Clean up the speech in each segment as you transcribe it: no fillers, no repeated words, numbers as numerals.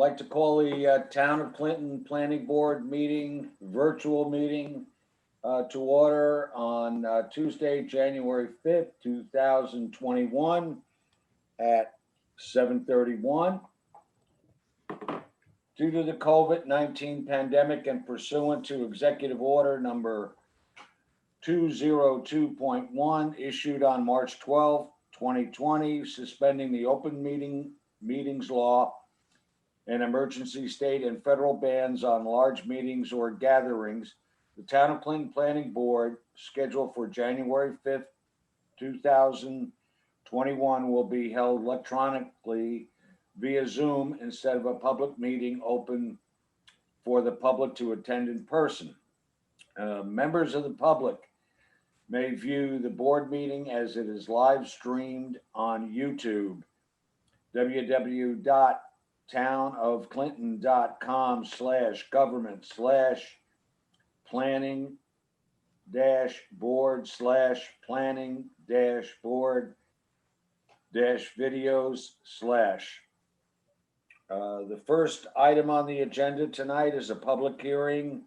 like to call the Town of Clinton Planning Board meeting, virtual meeting to order on Tuesday, January 5th, 2021 at 7:31. Due to the COVID-19 pandemic and pursuant to Executive Order number 202.1 issued on March 12, 2020, suspending the open meetings law and emergency state and federal bans on large meetings or gatherings, the Town of Clinton Planning Board, scheduled for January 5th, 2021, will be held electronically via Zoom instead of a public meeting open for the public to attend in person. Members of the public may view the board meeting as it is live streamed on YouTube, www.townofclinton.com/government/planning-board/videos/. The first item on the agenda tonight is a public hearing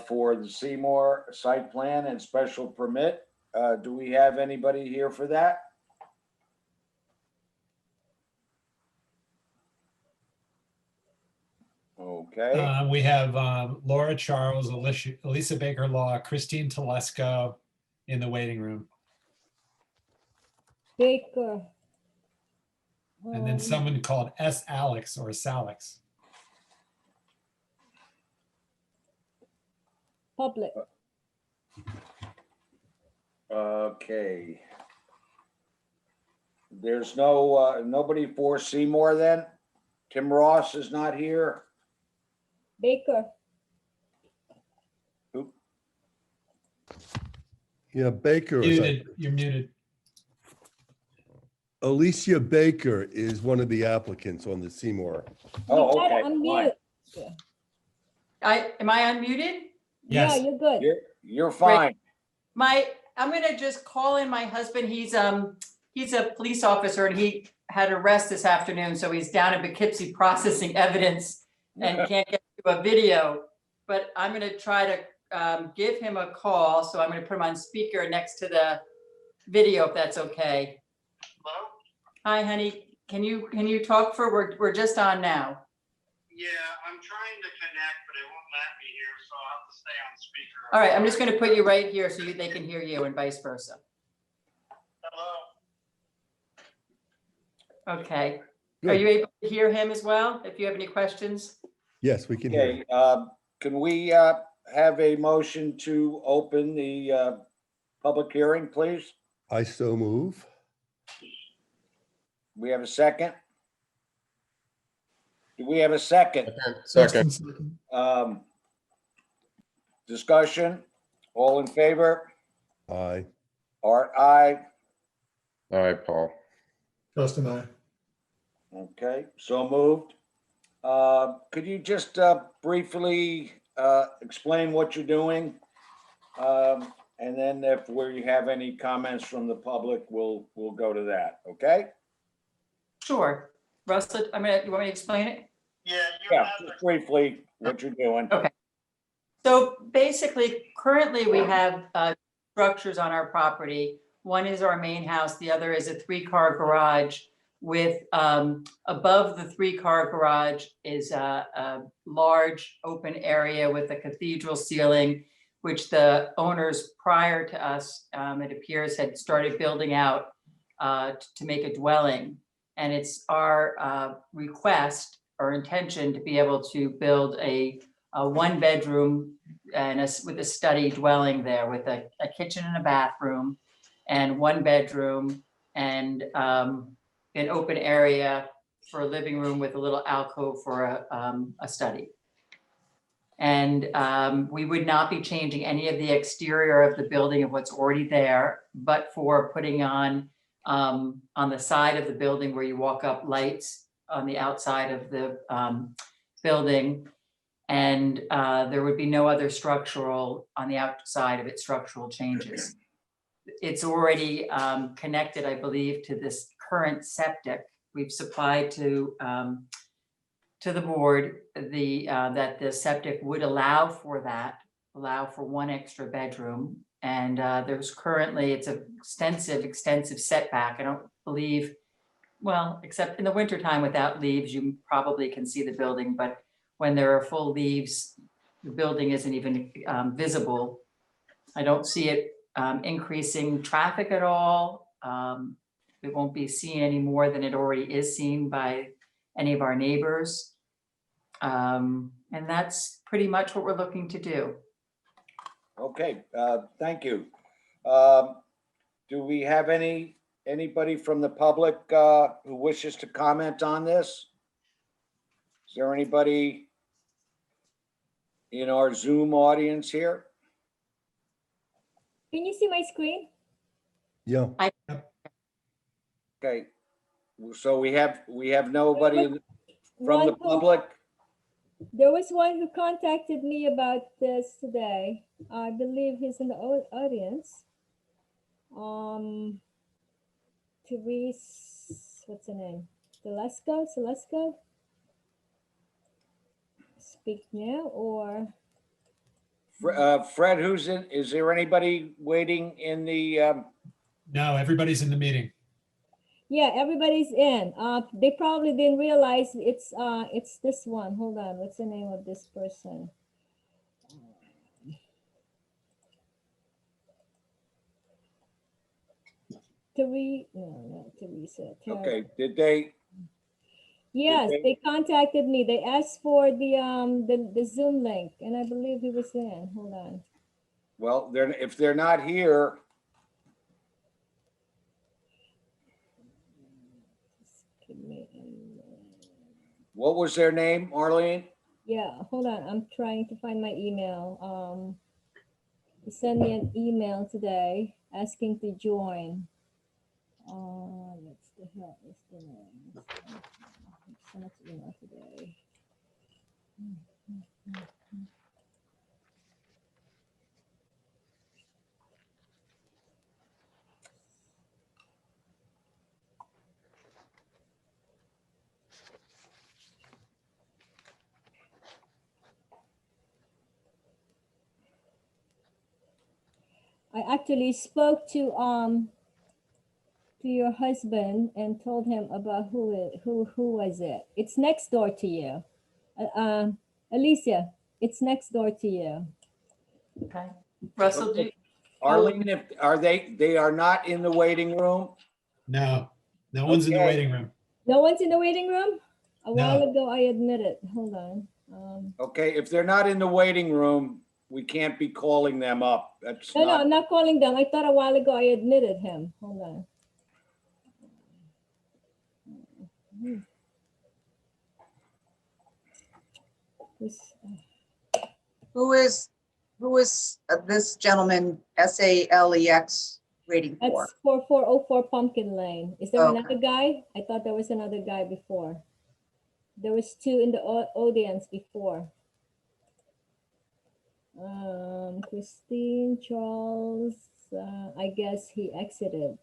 for the Seymour site plan and special permit. Do we have anybody here for that? Okay. We have Laura Charles, Elisa Baker Law, Christine Telesco in the waiting room. Baker. And then someone called S. Alex or Salix. Public. Okay. There's no nobody for Seymour then? Tim Ross is not here. Baker. Who? Yeah, Baker. Is Muted. You're muted. Alicia Baker is one of the applicants on the Seymour. Oh, You gotta okay. unmute. Am I unmuted? Yeah, Yes. you're good. You're fine. I'm gonna just call in my husband. He's a police officer and he had arrest this afternoon, so he's down in Poughkeepsie processing evidence and can't get to a video. But I'm gonna try to give him a call, so I'm gonna put him on speaker next to the video if that's okay. Hello? Hi, honey. Can you talk we're just on now. Yeah, I'm trying to connect, but it won't let me here, so I'll have to stay on speaker. All right, I'm just gonna put you right here so they can hear you and vice versa. Hello? Okay. Are Good. you able to hear him as well? If you have any questions? Yes, we can hear. Okay, can we have a motion to open the public hearing, please? I so move. We have a second? Do we have a second? Second. Discussion, all in favor? Aye. Art, aye. All right, Paul. Justin, I. Okay, so moved. Could you just briefly explain what you're doing? And then if we have any comments from the public, we'll go to that, okay? Sure. Russell, you want me to explain it? Yeah, you Yeah, have just briefly what you're doing. Okay. So basically, currently we have structures on our property. One is our main house, the other is a 3-car garage with above the 3-car garage is a large open area with a cathedral ceiling, which the owners prior to us, it appears, had started building out to make a dwelling. And it's our request or intention to be able to build a 1-bedroom and with a study dwelling there with a kitchen and a bathroom and 1 bedroom and an open area for a living room with a little alcove for a study. And we would not be changing any of the exterior of the building of what's already there, but for putting on the side of the building where you walk up, lights on the outside of the building. And there would be no other structural on the outside of it, structural changes. It's already connected, I believe, to this current septic. We've supplied to to the board, that the septic would allow for that, allow for one extra bedroom. And there's currently, it's an extensive setback. I don't believe, well, except in the wintertime without leaves, you probably can see the building, but when there are full leaves, the building isn't even visible. I don't see it increasing traffic at all. It won't be seen any more than it already is seen by any of our neighbors. And that's pretty much what we're looking to do. Okay, thank you. Do we have anybody from the public who wishes to comment on this? Is there anybody in our Zoom audience here? Can you see my screen? Yeah, Okay, so we have nobody from the One who- public? There was one who contacted me about this today. I believe he's in the audience. Therese, what's her name? Celesco? Speak now or? Fred, who's in, is there anybody waiting in the, No, everybody's in the meeting. Yeah, everybody's in. They probably didn't realize it's this one. Hold on, what's the name of this person? Teresa. Tara. okay, did they, Yes, they- they contacted me. They asked for the Zoom link, and I believe he was in. Hold on. well, if they're not here, Just give me a minute. what was their name, Arlene? Yeah, hold on. I'm trying to find my email. He sent me an email today asking to join. What's the hell is the name? So much email today. I actually spoke to your husband and told him about who was it. It's next door to you. Alicia, it's next door to you. Okay. Russell, do you, Arlene, they are not in the waiting room? No, no one's in the Okay. waiting room. No one's in the waiting room? A while No. ago, I admitted. Hold on. Okay, if they're not in the waiting room, we can't be calling them up. That's No, not, I'm not calling them. I thought a while ago I admitted him. Hold on. This- Who is this gentleman, SALEX waiting for? That's 4404 Pumpkin Lane. Is there Okay. another guy? I thought there was another guy before. There was two in the audience before. Christine, Charles, I guess he exited.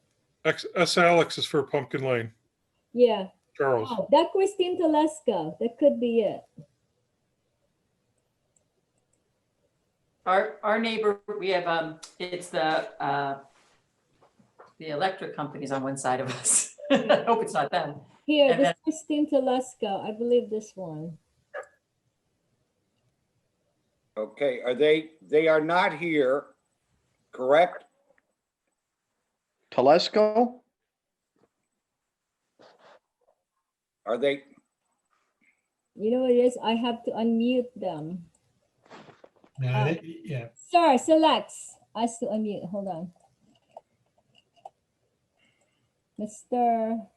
Alex is for Pumpkin Lane, Yeah. Charles. Oh, that Christine Telesco, that could be it. our neighbor, we have, it's the electric companies on one side of us. I hope it's not them. Here, And this then- Christine Telesco, I believe this one. okay, they are not here, correct? Telesco? Are they, You know what it is? I have to unmute them. No, Oh. yeah, Sir, selects. Ask to unmute. Hold on. Mr.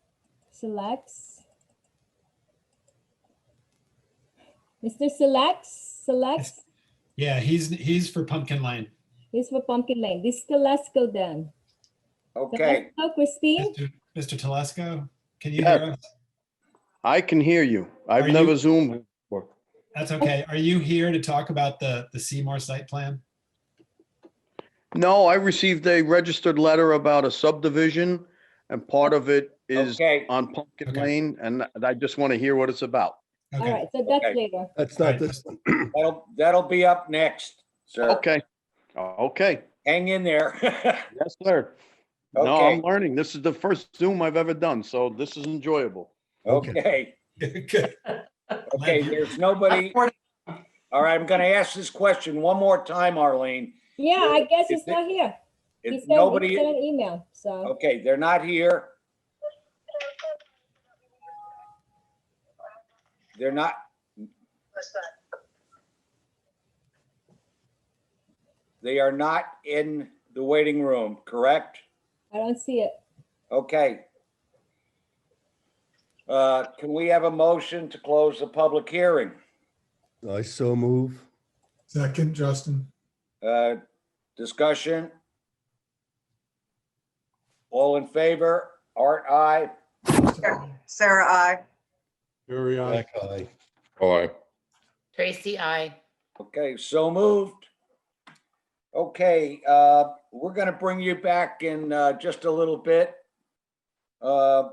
Selects. Mr. Selects. yeah. He's for Pumpkin Lane. He's for Pumpkin Lane. This is Telesco then. okay, Telesco, Christine? Mr. Telesco, can you Yeah. hear us? I can hear you. Are I've you- never Zoomed before. That's okay. Are you here to talk about the Seymour site plan? No, I received a registered letter about a subdivision and part of it is okay. on Pumpkin Okay. Lane and I just want to hear what it's about. All Okay. right, so that's Okay. later. That's Right. not this one. That'll be up next, sir. Okay. Okay. Hang in there. Yes, sir. No, Okay. I'm learning. This is the first Zoom I've ever done, so this is enjoyable. Okay. Good. Okay, there's nobody. All right, I'm gonna ask this question one more time, Arlene. Yeah, I guess If he's not here. He If sent nobody, an email, so. okay, they're not here. They're not. They are not in the waiting room, correct? I don't see it. Okay. Can we have a motion to close the public hearing? I so move. Second, Justin. Discussion? All in favor? Art, aye. Sarah, I. Very aye. Jack, aye. Aye. Tracy, I. Okay, so moved. Okay, we're gonna bring you back in just a little bit.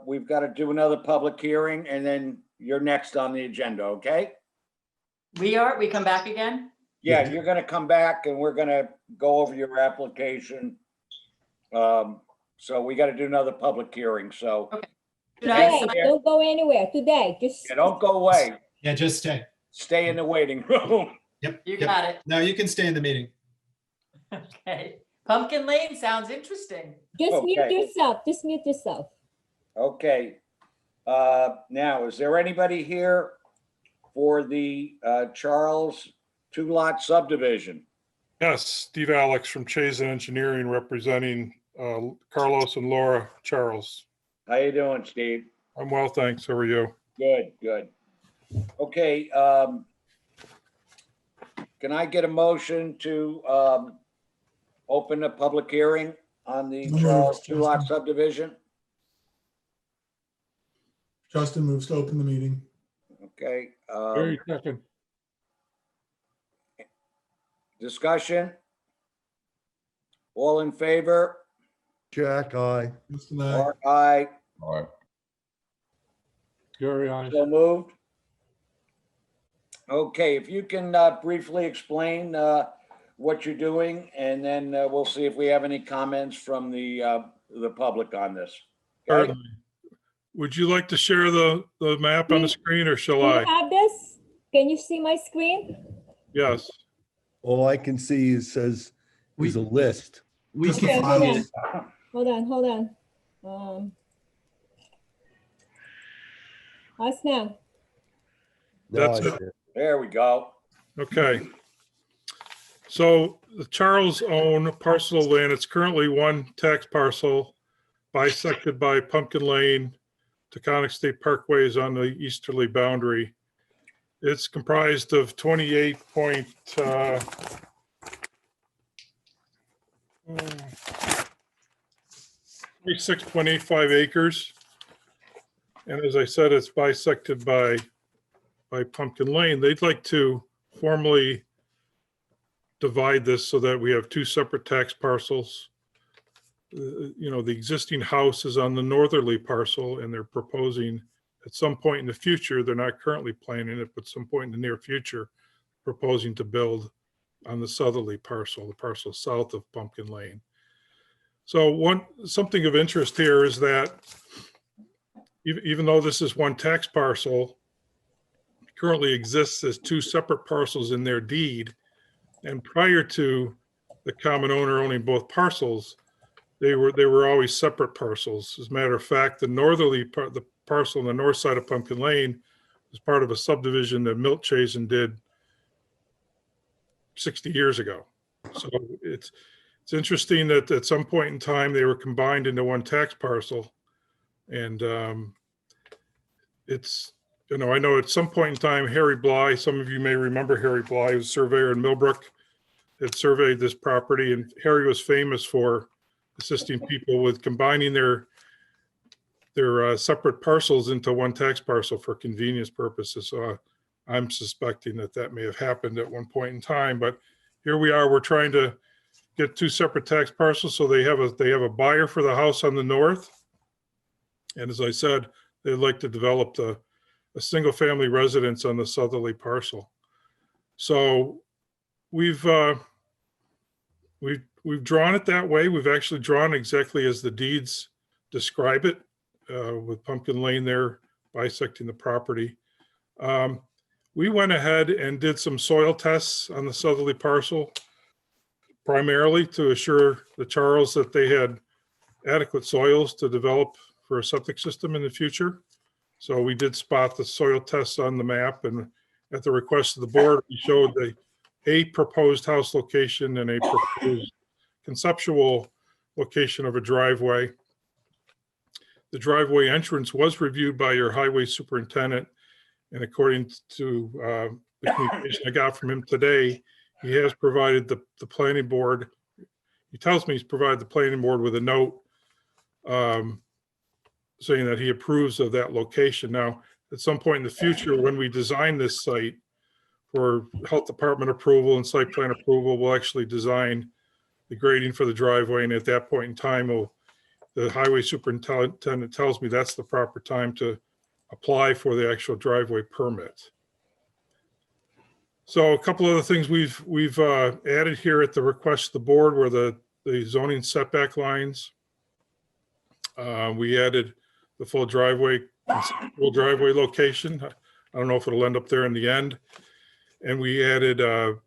We've got to do another public hearing and then you're next on the agenda, okay? We come back again? Yeah, you're gonna come back and we're gonna go over your application. So we got to do another public hearing, so Should I Today, sign- don't go anywhere, today, just. yeah, don't go away. Yeah, just stay. Stay in the waiting room. Yep. You yep. got it. No, you can stay in the meeting. Okay. Pumpkin Lane sounds interesting. Just mute Okay. yourself, just mute yourself. Okay. Now, is there anybody here for the Charles two-lot subdivision? Yes, Steve Alex from Chazen Engineering representing Carlos and Laura Charles. How you doing, Steve? I'm well, thanks. How are you? Good, good. Okay, can I get a motion to open a public hearing on the Moved, Charles two-lot Justin. subdivision? Justin moves to open the meeting. Okay, Very second. discussion? All in favor? Jack, aye. Justin, aye. Art, aye. Aye. Gary, aye. So moved. Okay, if you can briefly explain what you're doing, and then we'll see if we have any comments from the public on this. Okay? Certainly. Would you like to share the map on the screen or shall Do you I? have this? Can you see my screen? Yes. All I can see is says, is a list. We Okay, can hold find on. Hold on. How's now? No, That's I it. see it. There we go. Okay. So the Charles own parcel of land. It's currently one tax parcel bisected by Pumpkin Lane. Taconic State Parkway is on the easterly boundary. It's comprised of 26.85 acres. And as I said, it's bisected by Pumpkin Lane. They'd like to formally divide this so that we have two separate tax parcels. The existing house is on the northerly parcel and they're proposing at some point in the future, they're not currently planning it, but some point in the near future, proposing to build on the southerly parcel, the parcel south of Pumpkin Lane. So something of interest here is that even though this is one tax parcel, currently exists as two separate parcels in their deed. And prior to the common owner owning both parcels, they were always separate parcels. As a matter of fact, the northerly part, the parcel on the north side of Pumpkin Lane was part of a subdivision that Milt Chazen did 60 years ago. So it's interesting that at some point in time, they were combined into one tax parcel. And I know at some point in time, Harry Bly, some of you may remember Harry Bly, who was a surveyor in Millbrook, had surveyed this property, and Harry was famous for assisting people with combining their separate parcels into one tax parcel for convenience purposes. So I'm suspecting that may have happened at one point in time, but here we are, we're trying to get two separate tax parcels. So they have a buyer for the house on the north. And as I said, they'd like to develop a a single-family residence on the southerly parcel. So we've drawn it that way. We've actually drawn exactly as the deeds describe it, with Pumpkin Lane there bisecting the property. We went ahead and did some soil tests on the southerly parcel, primarily to assure the Charles that they had adequate soils to develop for a septic system in the future. So we did spot the soil tests on the map, and at the request of the board, we showed a proposed house location and a proposed conceptual location of a driveway. The driveway entrance was reviewed by your highway superintendent, and according to the communication I got from him today, he has provided the planning board. He tells me he's provided the planning board with a note saying that he approves of that location. Now, at some point in the future, when we design this site for health department approval and site plan approval, we'll actually design the grading for the driveway. And at that point in time, the highway superintendent tells me that's the proper time to apply for the actual driveway permit. So a couple other things we've added here at the request of the board were the zoning setback lines. We added the full driveway location. I don't know if it'll end up there in the end. And we added the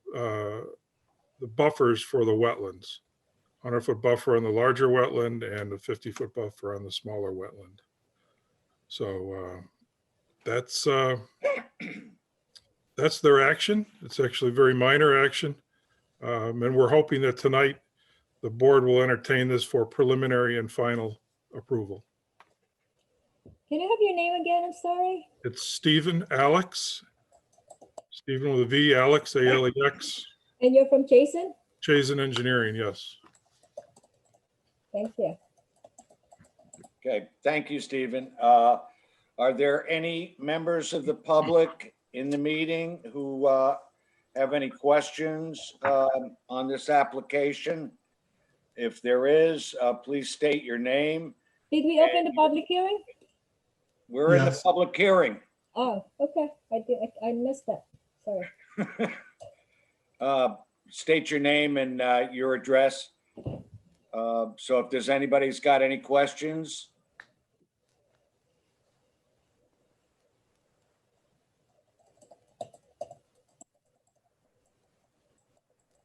buffers for the wetlands, 100-foot buffer on the larger wetland and a 50-foot buffer on the smaller wetland. So that's their action. It's actually very minor action. And we're hoping that tonight the board will entertain this for preliminary and final approval. Can I have your name again? I'm sorry. It's Stephen Alex. Stephen with a V, Alex, A-L-E-X. And you're from Chasen? Chazen Engineering, yes. Thank you. Okay, thank you, Stephen. Are there any members of the public in the meeting who have any questions on this application? If there is, please state your name. Did we open the public hearing? We're in the Yes. public hearing. Oh, okay. I missed that. Sorry. State your name and your address. So if there's anybody's got any questions.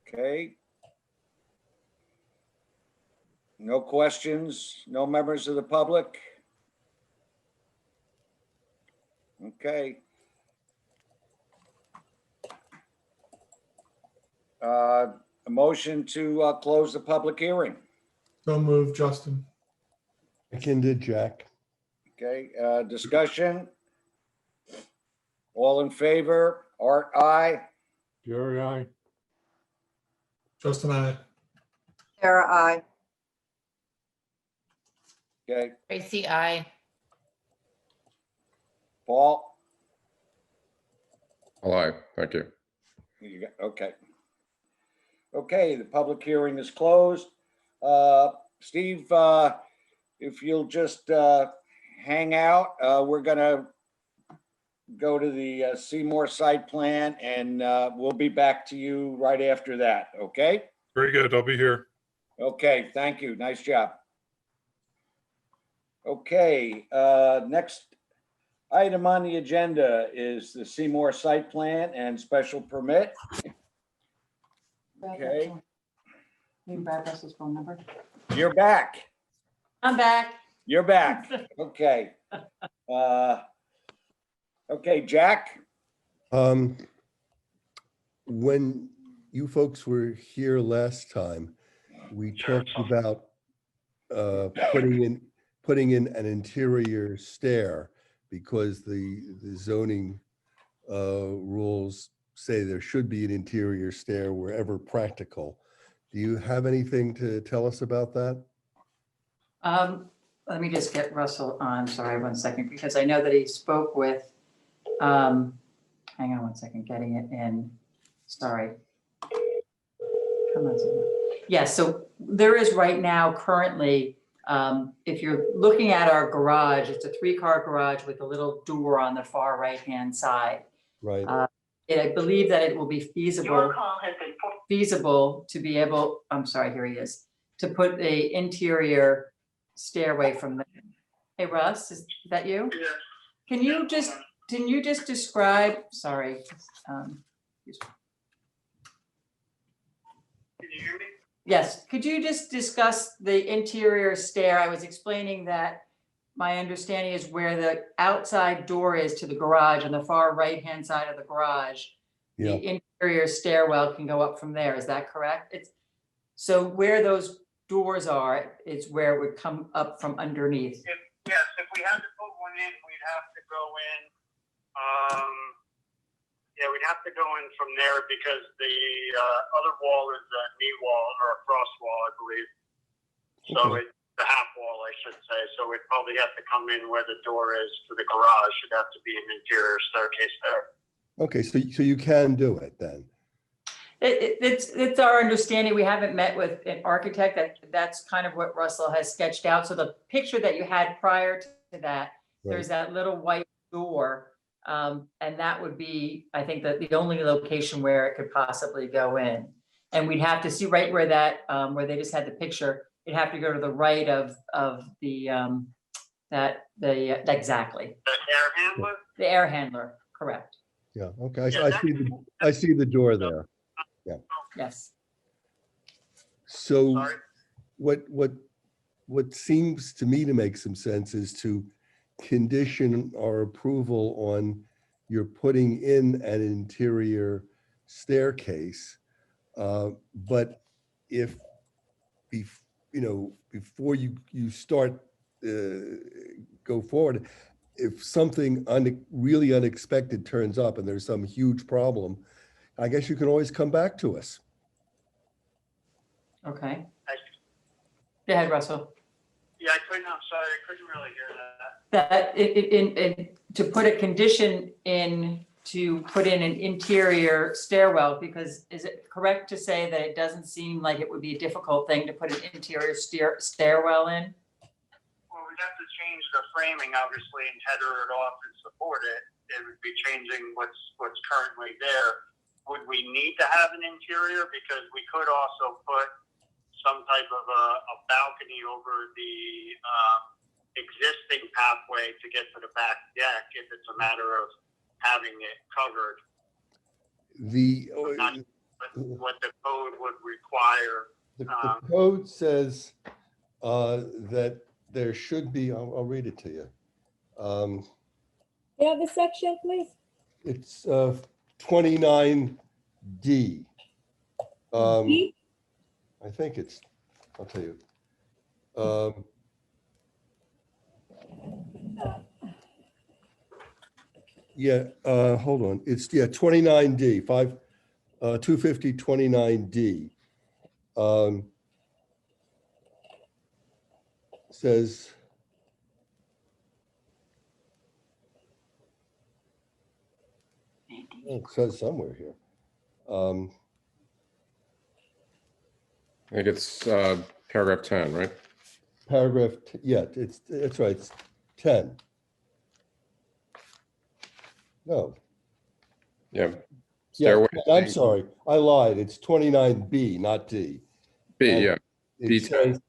Okay. No questions, no members of the public? Okay. A motion to close the public hearing. So moved, Justin. Seconded, Jack. Okay, discussion? All in favor? Art, aye. Jerry, aye. Justin, aye. Sarah, I. Okay, Tracy, I. Paul? Aye, thank you. Okay. Okay, the public hearing is closed. Steve, if you'll just hang out, we're gonna go to the Seymour site plan and we'll be back to you right after that, okay? Very good, I'll be here. Okay, thank you, nice job. Okay, next item on the agenda is the Seymour site plan and special permit. Okay. Need Brad Russell's phone number? You're back. I'm back. You're back. Okay. Okay, Jack? When you folks were here last time, we talked about putting in an interior stair because the zoning rules say there should be an interior stair wherever practical. Do you have anything to tell us about that? Let me just get Russell on, sorry, 1 second, because I know that he spoke with, hang on 1 second, getting it in, sorry. Come on, Seymour. Yeah, so there is right now currently If you're looking at our garage, it's a 3-car garage with a little door on the far right-hand side. Right. I believe that it will be feasible to be able, I'm sorry, here he is, to put a interior stairway from there. Hey, Russ, is that you? Yeah. Can you just describe, sorry. Can you hear me? Yes, could you just discuss the interior stair? I was explaining that my understanding is where the outside door is to the garage on the far right-hand side of the garage. Yeah. The interior stairwell can go up from there. Is that correct? So where those doors are, is where it would come up from underneath. Yes, if we had to put one in, we'd have to go in. Yeah, we'd have to go in from there because the other wall is a knee wall or a cross wall, I believe. So Okay. it's the half wall, I should say. So we'd probably have to come in where the door is to the garage. Should have to be an interior staircase there. Okay, so you can do it then. It's our understanding. We haven't met with an architect. That's kind of what Russell has sketched out. So the picture that you had prior to that, there's that little white door. And that would be, I think, that the only location where it could possibly go in. And we'd have to see right where that, where they just had the picture, it'd have to go to the right of the, exactly. The air handler? The air handler, correct. Yeah, okay, I see the door there. Yes. So Sorry? what seems to me to make some sense is to condition our approval on your putting in an interior staircase. But if, before you start, go forward, if something really unexpected turns up and there's some huge problem, I guess you can always come back to us. Okay. Go ahead, Russell. Yeah, I'm sorry, I couldn't really hear that. That to put a condition in to put in an interior stairwell, because is it correct to say that it doesn't seem like it would be a difficult thing to put an interior stairwell in? Well, we'd have to change the framing, obviously, and header it off and support it. It would be changing what's currently there. Would we need to have an interior? Because we could also put some type of a balcony over the existing pathway to get to the back deck if it's a matter of having it covered. Not what the code would require. The code says that there should be, I'll read it to you. You have the section, please? It's 29D. D? I think it's, I'll tell you. Yeah, hold on. It's, 29D, 250 29D. Says, it says somewhere here. I think it's paragraph 10, right? Paragraph, that's right, it's 10. No. Yeah. Yeah, Stairway. I'm sorry, I lied. It's 29B, not D. B, And yeah. It D10. says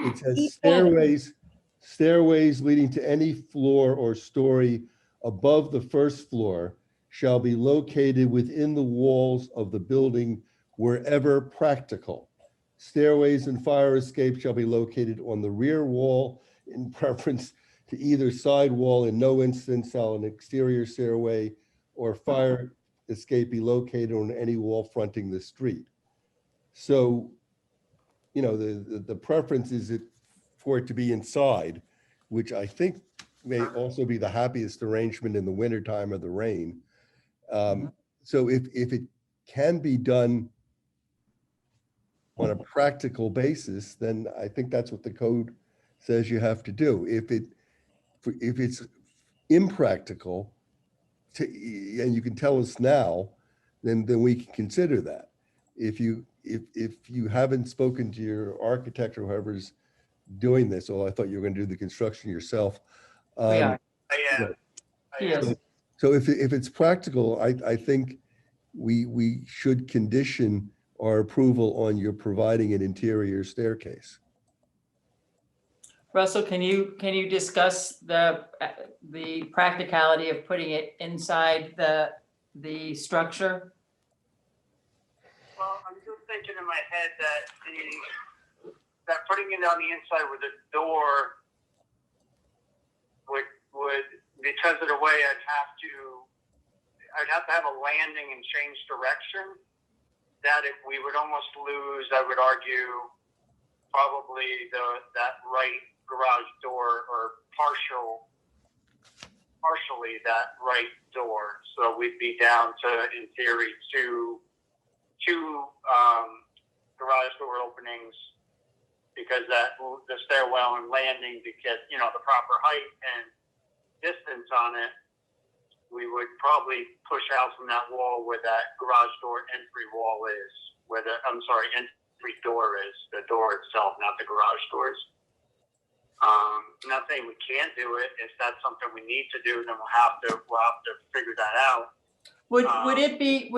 D10. stairways leading to any floor or story above the first floor shall be located within the walls of the building wherever practical. Stairways and fire escapes shall be located on the rear wall in preference to either side wall. In no instance shall an exterior stairway or fire escape be located on any wall fronting the street. So, the preference is for it to be inside, which I think may also be the happiest arrangement in the wintertime or the rain. So if it can be done on a practical basis, then I think that's what the code says you have to do. If it's impractical, and you can tell us now, then we can consider that. If you haven't spoken to your architect or whoever's doing this, or I thought you were going to do the construction yourself. We Um, are. I am. He is. So if it's practical, I think we should condition our approval on your providing an interior staircase. Russell, can you discuss the practicality of putting it inside the structure? Well, I'm just thinking in my head that that putting it on the inside with a door would because of the way I'd have to have a landing and change direction. That if we would almost lose, I would argue, probably that right garage door or partially that right door. So we'd be down to, in theory, two garage door openings, because the stairwell and landing to get, the proper height and distance on it, we would probably push out from that wall where that garage door entry wall is, entry door is, the door itself, not the garage doors. Not saying we can't do it. If that's something we need to do, then we'll have to figure that out. Would it be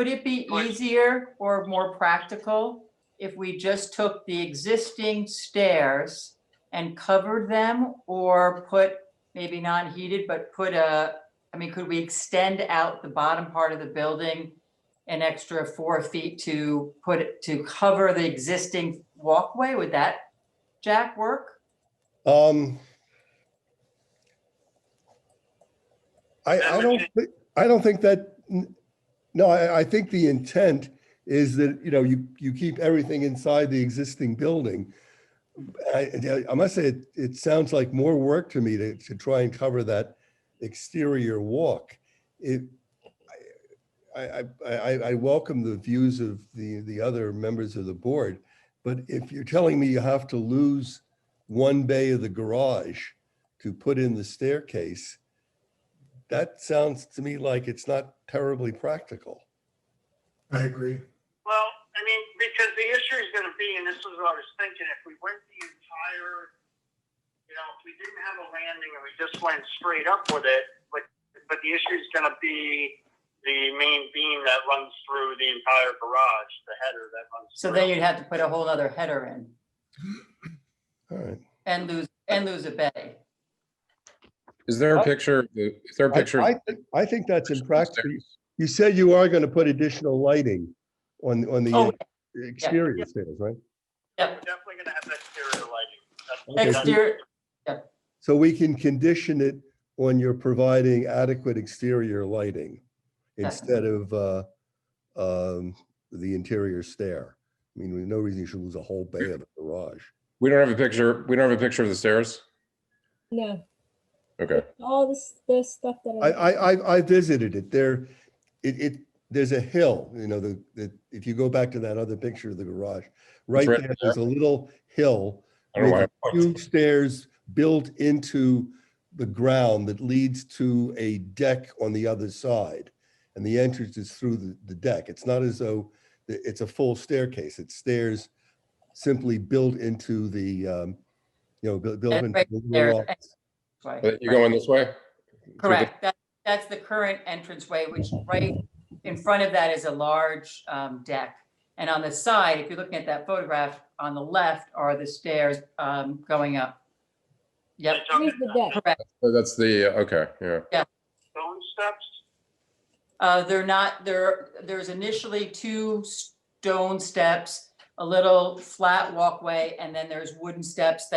but- easier or more practical if we just took the existing stairs and covered them, or put, maybe non-heated, but could we extend out the bottom part of the building an extra 4 feet to cover the existing walkway? Would that, Jack, work? I don't think that, no, I think the intent is that, you keep everything inside the existing building. I must say, it sounds like more work to me to try and cover that exterior walk. I welcome the views of the other members of the board, but if you're telling me you have to lose one bay of the garage to put in the staircase, that sounds to me like it's not terribly practical. I agree. Well, because the issue is going to be, and this is what I was thinking, if we went the entire, if we didn't have a landing and we just went straight up with it, but the issue is going to be the main beam that runs through the entire garage, the header that runs So through. then you'd have to put a whole other header in All right. and lose a bay. Is there a picture? Is there a picture? I think that's impractical. You said you are going to put additional lighting on the Oh, exterior stairs, right? Yep. Definitely going to have exterior lighting. Okay, Exterior, so we can condition it on your providing adequate exterior lighting instead of the interior stair. There's no reason you should lose a whole bay of a garage. We don't have a picture. We don't have a picture of the stairs. No, Okay. all the stuff that I visited it. There's a hill, if you go back to that other picture of the garage, right right there, there's a little hill I don't know with why. two stairs built into the ground that leads to a deck on the other side. And the entrance is through the deck. It's not as though it's a full staircase. It's stairs simply built into the, built into right the there. little office. right. You going this way? Correct. That's the current entranceway, which right in front of that is a large deck. And on the side, if you're looking at that photograph, on the left are the stairs going up. Yep, here's the deck. correct. That's the, okay, yeah. Stone steps? They're not, there's initially 2 stone steps, a little flat walkway, and then there's wooden steps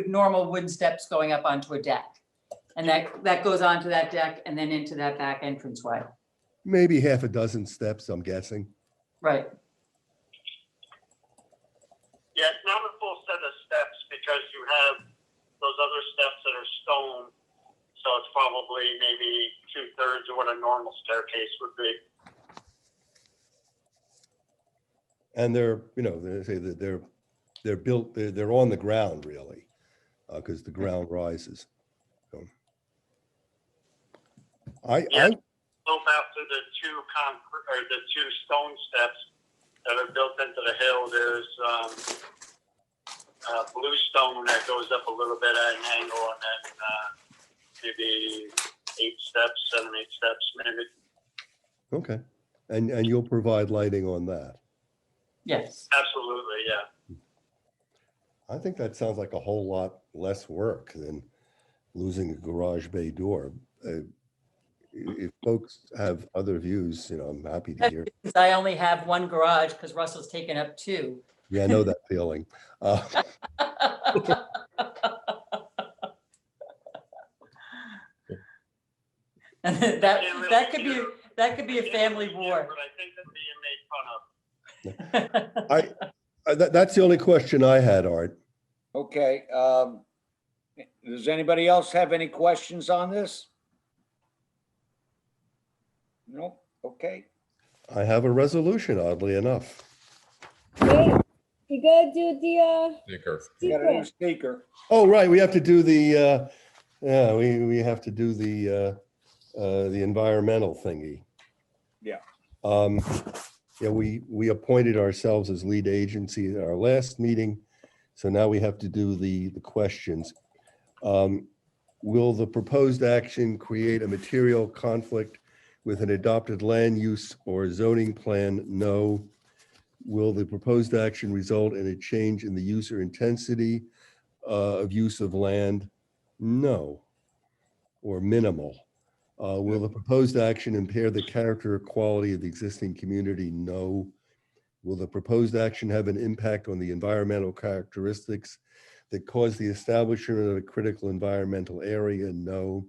normal wooden steps going up onto a deck. And that goes onto that deck and then into that back entranceway. Maybe half a dozen steps, I'm guessing. Right. Yeah, it's not a full set of steps because you have those other steps that are stone. So it's probably maybe 2/3 of what a normal staircase would be. And they say that they're built, they're on the ground really, because the ground rises. So, Yeah. Slope out to the 2 concrete or the 2 stone steps that are built into the hill. There's bluestone that goes up a little bit at an angle, and then maybe 7, 8 steps, maybe. Okay. And you'll provide lighting on that. Yes. Absolutely, yeah. I think that sounds like a whole lot less work than losing a garage bay door. If folks have other views, I'm happy to hear. Because I only have one garage because Russell's taken up 2. Yeah, I know that feeling. And that could be a family war. But I think I'm being made fun of. That's the only question I had, Art. Okay, does anybody else have any questions on this? No, okay. I have a resolution, oddly enough. Wait, you gotta do the Speaker. We got a new secret. speaker. Oh, right, we have to do the, we have to do the environmental thingy. Yeah. Yeah, we appointed ourselves as lead agency at our last meeting, so now we have to do the questions. Will the proposed action create a material conflict with an adopted land use or zoning plan? No. Will the proposed action result in a change in the use or intensity of use of land? No, or minimal. Will the proposed action impair the character or quality of the existing community? No. Will the proposed action have an impact on the environmental characteristics that cause the establishment of a critical environmental area? No.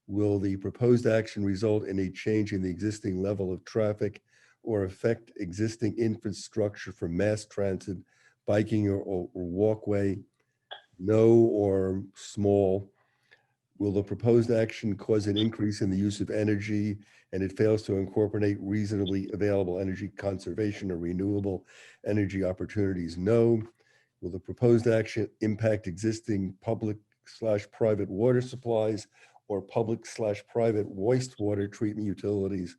Will the proposed action result in a change in the existing level of traffic or affect existing infrastructure for mass transit, biking, or walkway? No, or small. Will the proposed action cause an increase in the use of energy and it fails to incorporate reasonably available energy conservation or renewable energy opportunities? No. Will the proposed action impact existing public/private water supplies or public/private wastewater treatment utilities?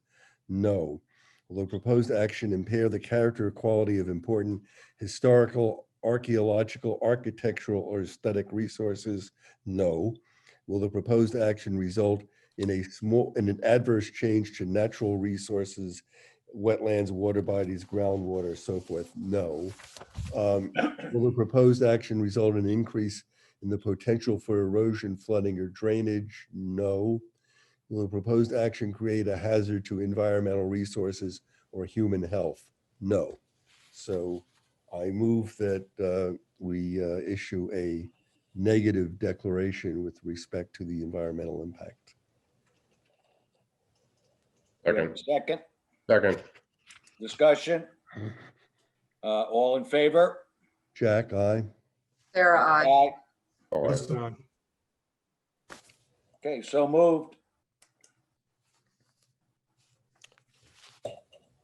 No. Will the proposed action impair the character or quality of important historical, archaeological, architectural, or aesthetic resources? No. Will the proposed action result in an adverse change to natural resources, wetlands, water bodies, groundwater, so forth? No. Will the proposed action result in an increase in the potential for erosion, flooding, or drainage? No. Will the proposed action create a hazard to environmental resources or human health? No. So I move that we issue a negative declaration with respect to the environmental impact. Second. Second, Second. discussion. All in favor? Jack, aye. Sarah, I. Aye. Oh, Just on. Okay, so moved.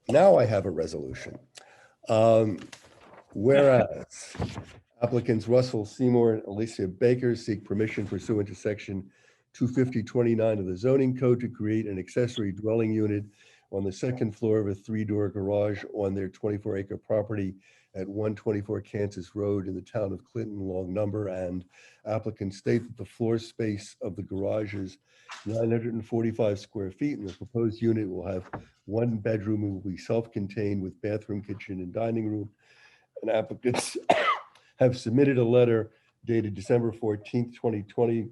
Now I have a resolution. Whereas applicants Russell Seymour and Alicia Baker seek permission pursuant to section 250-29 of the zoning code to create an accessory dwelling unit on the second floor of a 3-door garage on their 24-acre property at 124 Kansas Road in the town of Clinton, long number, and applicants state that the floor space of the garage is 945 square feet, and the proposed unit will have 1 bedroom and will be self-contained with bathroom, kitchen, and dining room. And applicants have submitted a letter dated December 14th, 2020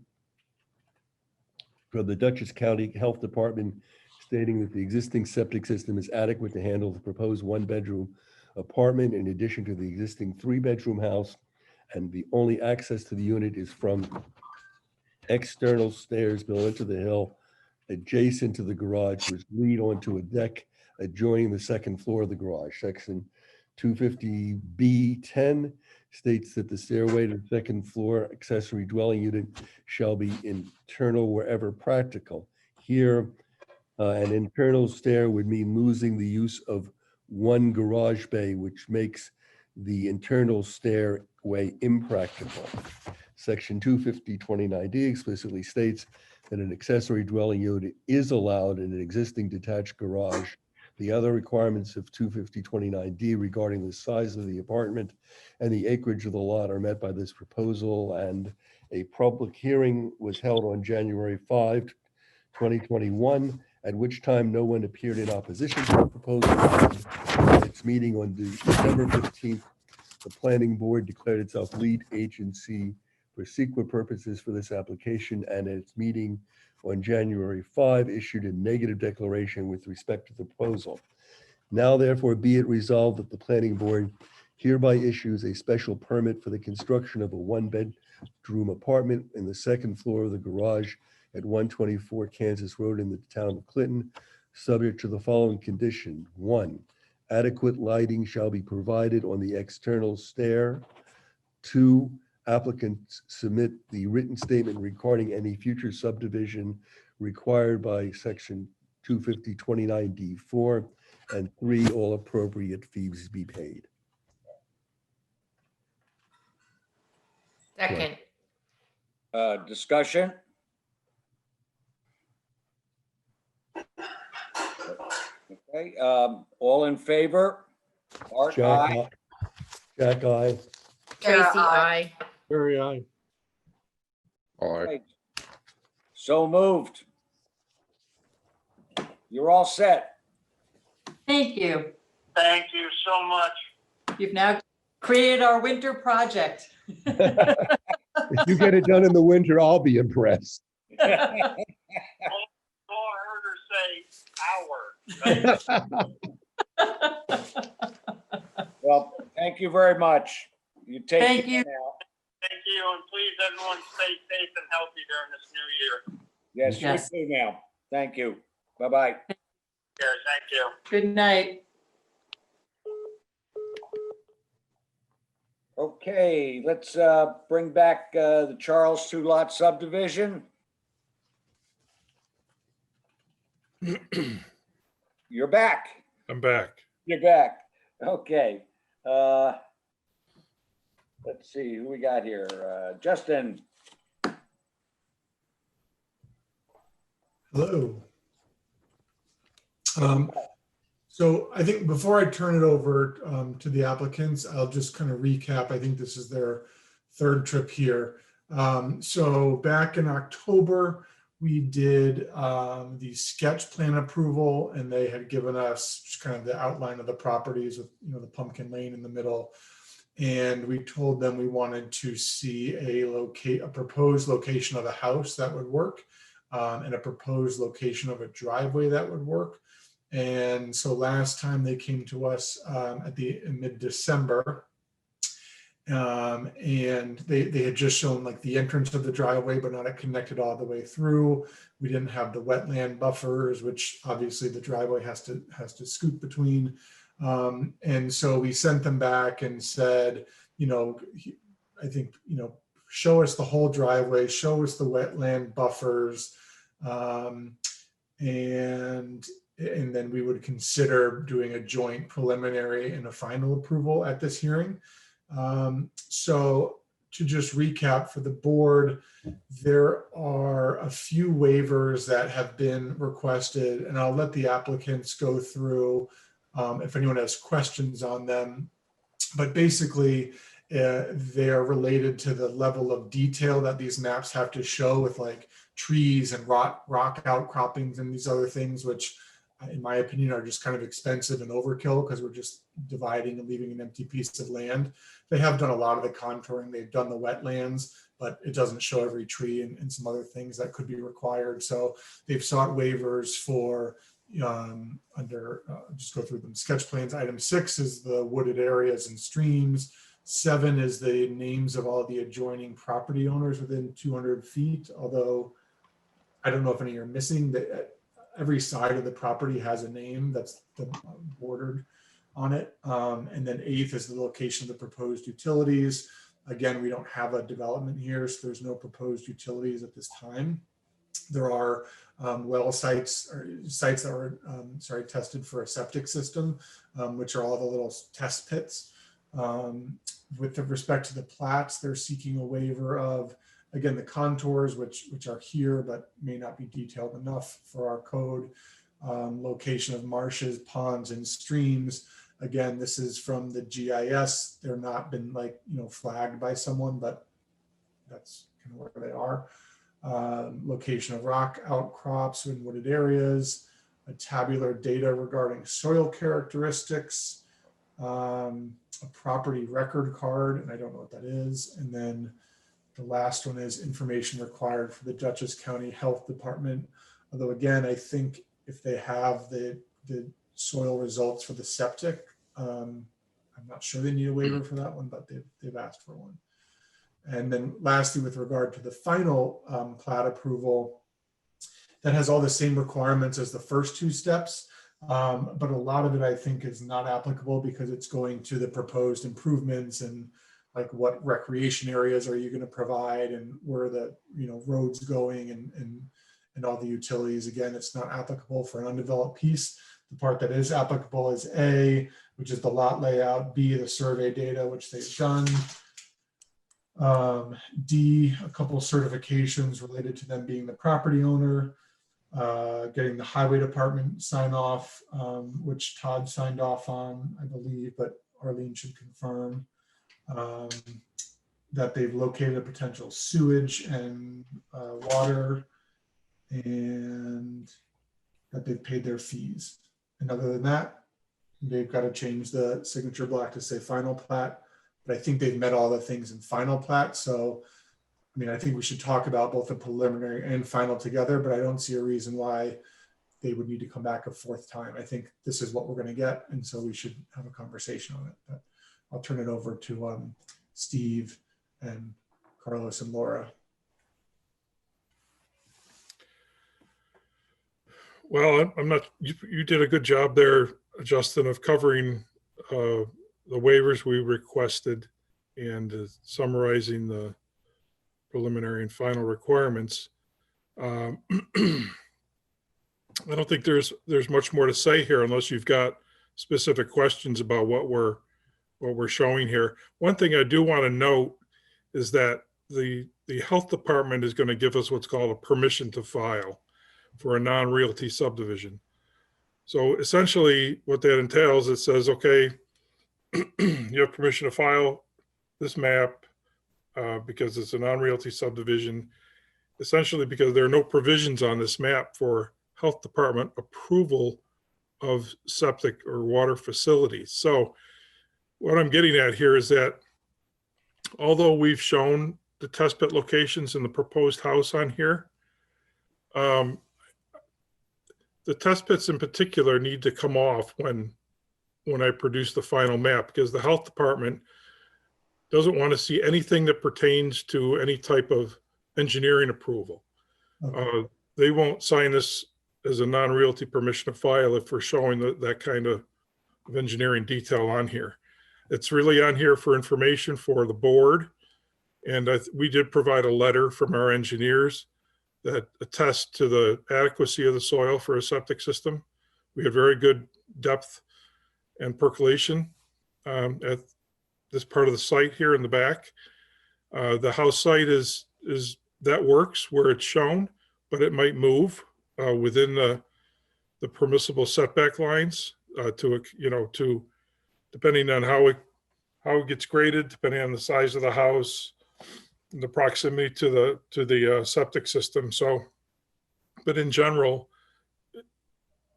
from the Dutchess County Health Department stating that the existing septic system is adequate to handle the proposed 1-bedroom apartment in addition to the existing 3-bedroom house, and the only access to the unit is from external stairs built into the hill adjacent to the garage, which lead onto a deck adjoining the second floor of the garage. Section 250B10 states that the stairway to the second floor accessory dwelling unit shall be internal wherever practical. Here, an internal stair would mean losing the use of 1 garage bay, which makes the internal stairway impractical. Section 250-29D explicitly states that an accessory dwelling unit is allowed in an existing detached garage The other requirements of 250-29D regarding the size of the apartment and the acreage of the lot are met by this proposal, and a public hearing was held on January 5, 2021, at which time no one appeared in opposition to the proposal. At its meeting on December 15th, the planning board declared itself lead agency for CEQA purposes for this application, and at its meeting on January 5 issued a negative declaration with respect to the proposal. Now therefore be it resolved that the planning board hereby issues a special permit for the construction of a one-bedroom apartment in the second floor of the garage at 124 Kansas Road in the town of Clinton, subject to the following condition. 1, adequate lighting shall be provided on the external stair. 2, applicants submit the written statement regarding any future subdivision required by section 250-29D4. And 3, all appropriate fees be paid. Second. Discussion? Okay, all in favor? Art, Jack, aye. Jack, aye. Sarah, Tracy, aye. I. Very aye. All right. Right. So moved. You're all set. Thank you. Thank you so much. You've now created our winter project. If you get it done in the winter, I'll be impressed. All I heard her say, hour. Well, thank you very much. You take Thank care you. now. Thank you, and please, everyone, stay safe and healthy during this new year. Yes, Yes. you too now. Thank you. Bye-bye. Here, thank you. Good night. Okay, let's bring back the Charles two-lot subdivision. You're back. I'm back. You're back. Okay. Let's see who we got here. Justin. Hello. So I think before I turn it over to the applicants, I'll just kind of recap. I think this is their third trip here. So back in October, we did the sketch plan approval, and they had given us just kind of the outline of the properties with, you know, the pumpkin lane in the middle. And we told them we wanted to see a proposed location of a house that would work, and a proposed location of a driveway that would work. And so last time they came to us in mid-December, and they had just shown like the entrance of the driveway, but not it connected all the way through. We didn't have the wetland buffers, which obviously the driveway has to scoot between. And so we sent them back and said, you know, I think, you know, show us the whole driveway, show us the wetland buffers, and then we would consider doing a joint preliminary and a final approval at this hearing. So to just recap for the board, there are a few waivers that have been requested, and I'll let the applicants go through if anyone has questions on them. But basically, they are related to the level of detail that these maps have to show, with like trees and rock outcroppings and these other things, which in my opinion are just kind of expensive and overkill, because we're just dividing and leaving an empty piece of land. They have done a lot of the contouring, they've done the wetlands, but it doesn't show every tree and some other things that could be required. So they've sought waivers for just go through them. Sketch plans, item 6 is the wooded areas and streams. 7 is the names of all the adjoining property owners within 200 feet, although I don't know if any are missing. Every side of the property has a name that's bordered on it. And then 8th is the location of the proposed utilities. Again, we don't have a development here, so there's no proposed utilities at this time. There are well sites, or sites that were tested for a septic system, which are all the little test pits. With respect to the plats, they're seeking a waiver of, again, the contours, which are here, but may not be detailed enough for our code. location of marshes, ponds, and streams. Again, this is from the GIS. They're not been like, flagged by someone, but that's kind of where they are. Location of rock outcrops in wooded areas, a tabular data regarding soil characteristics, a property record card, and I don't know what that is. And then the last one is information required for the Dutchess County Health Department. Although again, I think if they have the soil results for the septic, I'm not sure they need a waiver for that one, but they've asked for one. And then lastly, with regard to the final plat approval, that has all the same requirements as the first two steps. But a lot of it, I think, is not applicable because it's going to the proposed improvements and like what recreation areas are you going to provide and where are the roads going and all the utilities. Again, it's not applicable for an undeveloped piece. The part that is applicable is A, which is the lot layout, B, the survey data, which they've done. D, a couple of certifications related to them being the property owner, getting the highway department sign off, which Todd signed off on, I believe, but Arlene should confirm, that they've located a potential sewage and water, and that they've paid their fees. And other than that, they've got to change the signature block to say final plat. But I think they've met all the things in final plat. So, I mean, I think we should talk about both the preliminary and final together, but I don't see a reason why they would need to come back a fourth time. I think this is what we're going to get. And so we should have a conversation on it. But I'll turn it over to Steve and Carlos and Laura. Well, I'm not, you did a good job there, Justin, of covering the waivers we requested and summarizing the preliminary and final requirements. I don't think there's much more to say here unless you've got specific questions about what we're showing here. One thing I do want to note is that the health department is going to give us what's called a permission to file for a non-realty subdivision. So essentially what that entails, it says, okay, you have permission to file this map because it's a non-realty subdivision, essentially because there are no provisions on this map for health department approval of septic or water facilities. So what I'm getting at here is that although we've shown the test pit locations in the proposed house on here, the test pits in particular need to come off when I produce the final map, because the health department doesn't want to see anything that pertains to any type of engineering approval. Okay. They won't sign this as a non-realty permission to file if we're showing that kind of engineering detail on here. It's really on here for information for the board. And we did provide a letter from our engineers that attest to the adequacy of the soil for a septic system. We have very good depth and percolation at this part of the site here in the back. The house site is that works where it's shown, but it might move within the permissible setback lines to depending on how it gets graded, depending on the size of the house, the proximity to the septic system. So, but in general,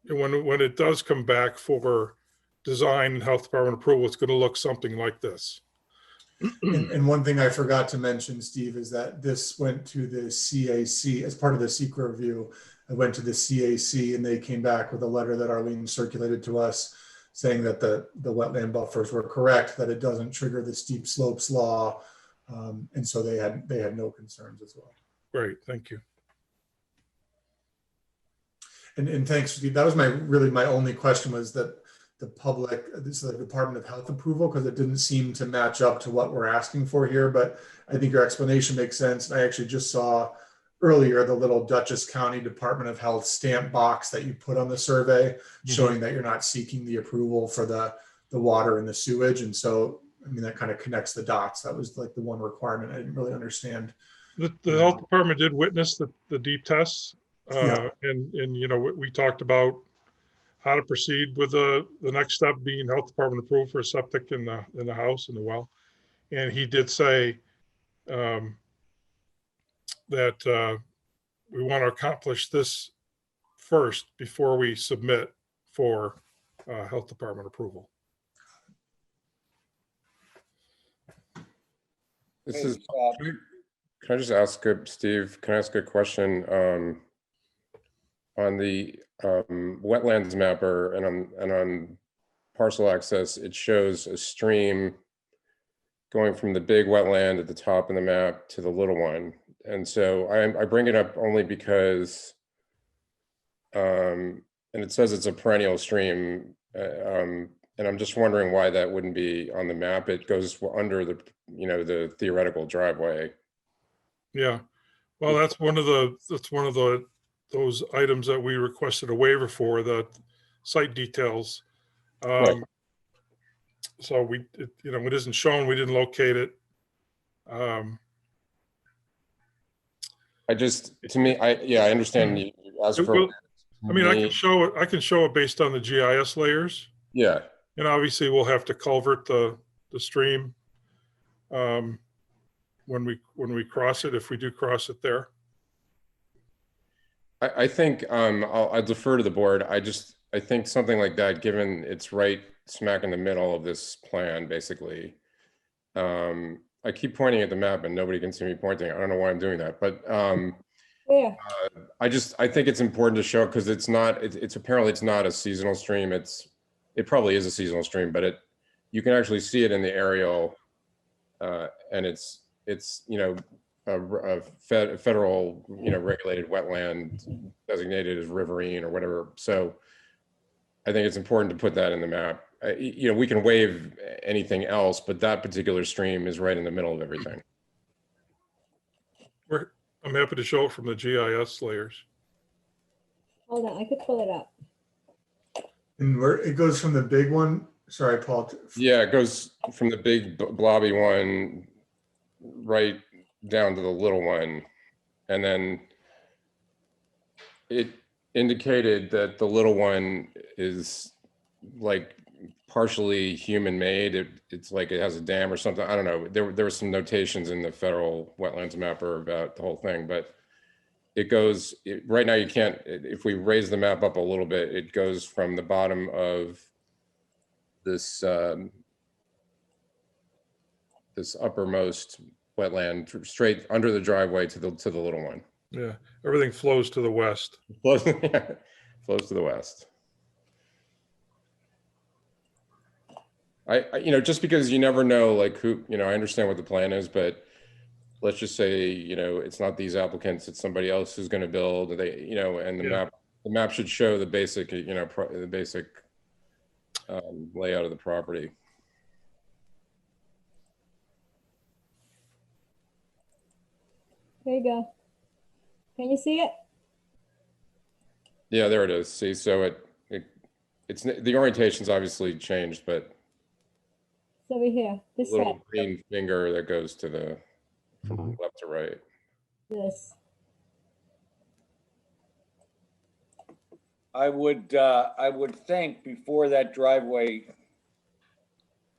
when it does come back for design and health department approval, it's going to look something like this. And one thing I forgot to mention, Steve, is that this went to the CAC as part of the secret review. It went to the CAC and they came back with a letter that Arlene circulated to us saying that the wetland buffers were correct, that it doesn't trigger the steep slopes law. And so they had no concerns as well. Great, thank you. And thanks, Steve. That was my only question, was that the Department of Health approval, because it didn't seem to match up to what we're asking for here. But I think your explanation makes sense. And I actually just saw earlier the little Dutchess County Department of Health stamp box that you put on the survey, showing that you're not seeking the approval for the water and the sewage. And so, I mean, that kind of connects the dots. That was like the one requirement I didn't really understand. The health department did witness the deep tests. Yeah. And we talked about how to proceed with the next step being health department approval for a septic in the house, in the well. And he did say that we want to accomplish this first before we submit for health department approval. This is, can I just ask, Steve, can I ask a question? On the wetlands mapper and on parcel access, it shows a stream going from the big wetland at the top of the map to the little one. And so I bring it up only because, and it says it's a perennial stream, and I'm just wondering why that wouldn't be on the map. It goes under the, the theoretical driveway. Yeah, well, that's one of those items that we requested a waiver for, the site details. Right. So it isn't shown, we didn't locate it. I understand you asked for. I can show it based on the GIS layers. Yeah. And obviously we'll have to culvert the stream when we cross it, if we do cross it there. I think I'll defer to the board. I think something like that, given it's right smack in the middle of this plan, basically. I keep pointing at the map and nobody can see me pointing. I don't know why I'm doing that, but Where? I think it's important to show, because it's apparently it's not a seasonal stream. It probably is a seasonal stream, but you can actually see it in the aerial, and it's a federal regulated wetland designated as riverine or whatever. So I think it's important to put that in the map. We can waive anything else, but that particular stream is right in the middle of everything. I'm happy to show it from the GIS layers. Hold on, I could pull it up. And where it goes from the big one, sorry, Paul. Yeah, it goes from the big blobby one right down to the little one. And then it indicated that the little one is like partially human made. It's like it has a dam or something. I don't know. There were some notations in the federal wetlands mapper about the whole thing, but it goes right now. You can't, if we raise the map up a little bit, it goes from the bottom of this this uppermost wetland straight under the driveway to the little one. Yeah, everything flows to the west. Flows to the west. Just because you never know, like who, I understand what the plan is, but let's just say, it's not these applicants, it's somebody else who's going to build. And the map should show the basic, the basic layout of the property. There you go. Can you see it? Yeah, there it is. See, so it's the orientation's obviously changed, but It's over here. This little side. green finger that goes to the from left to right. This. I would think before that driveway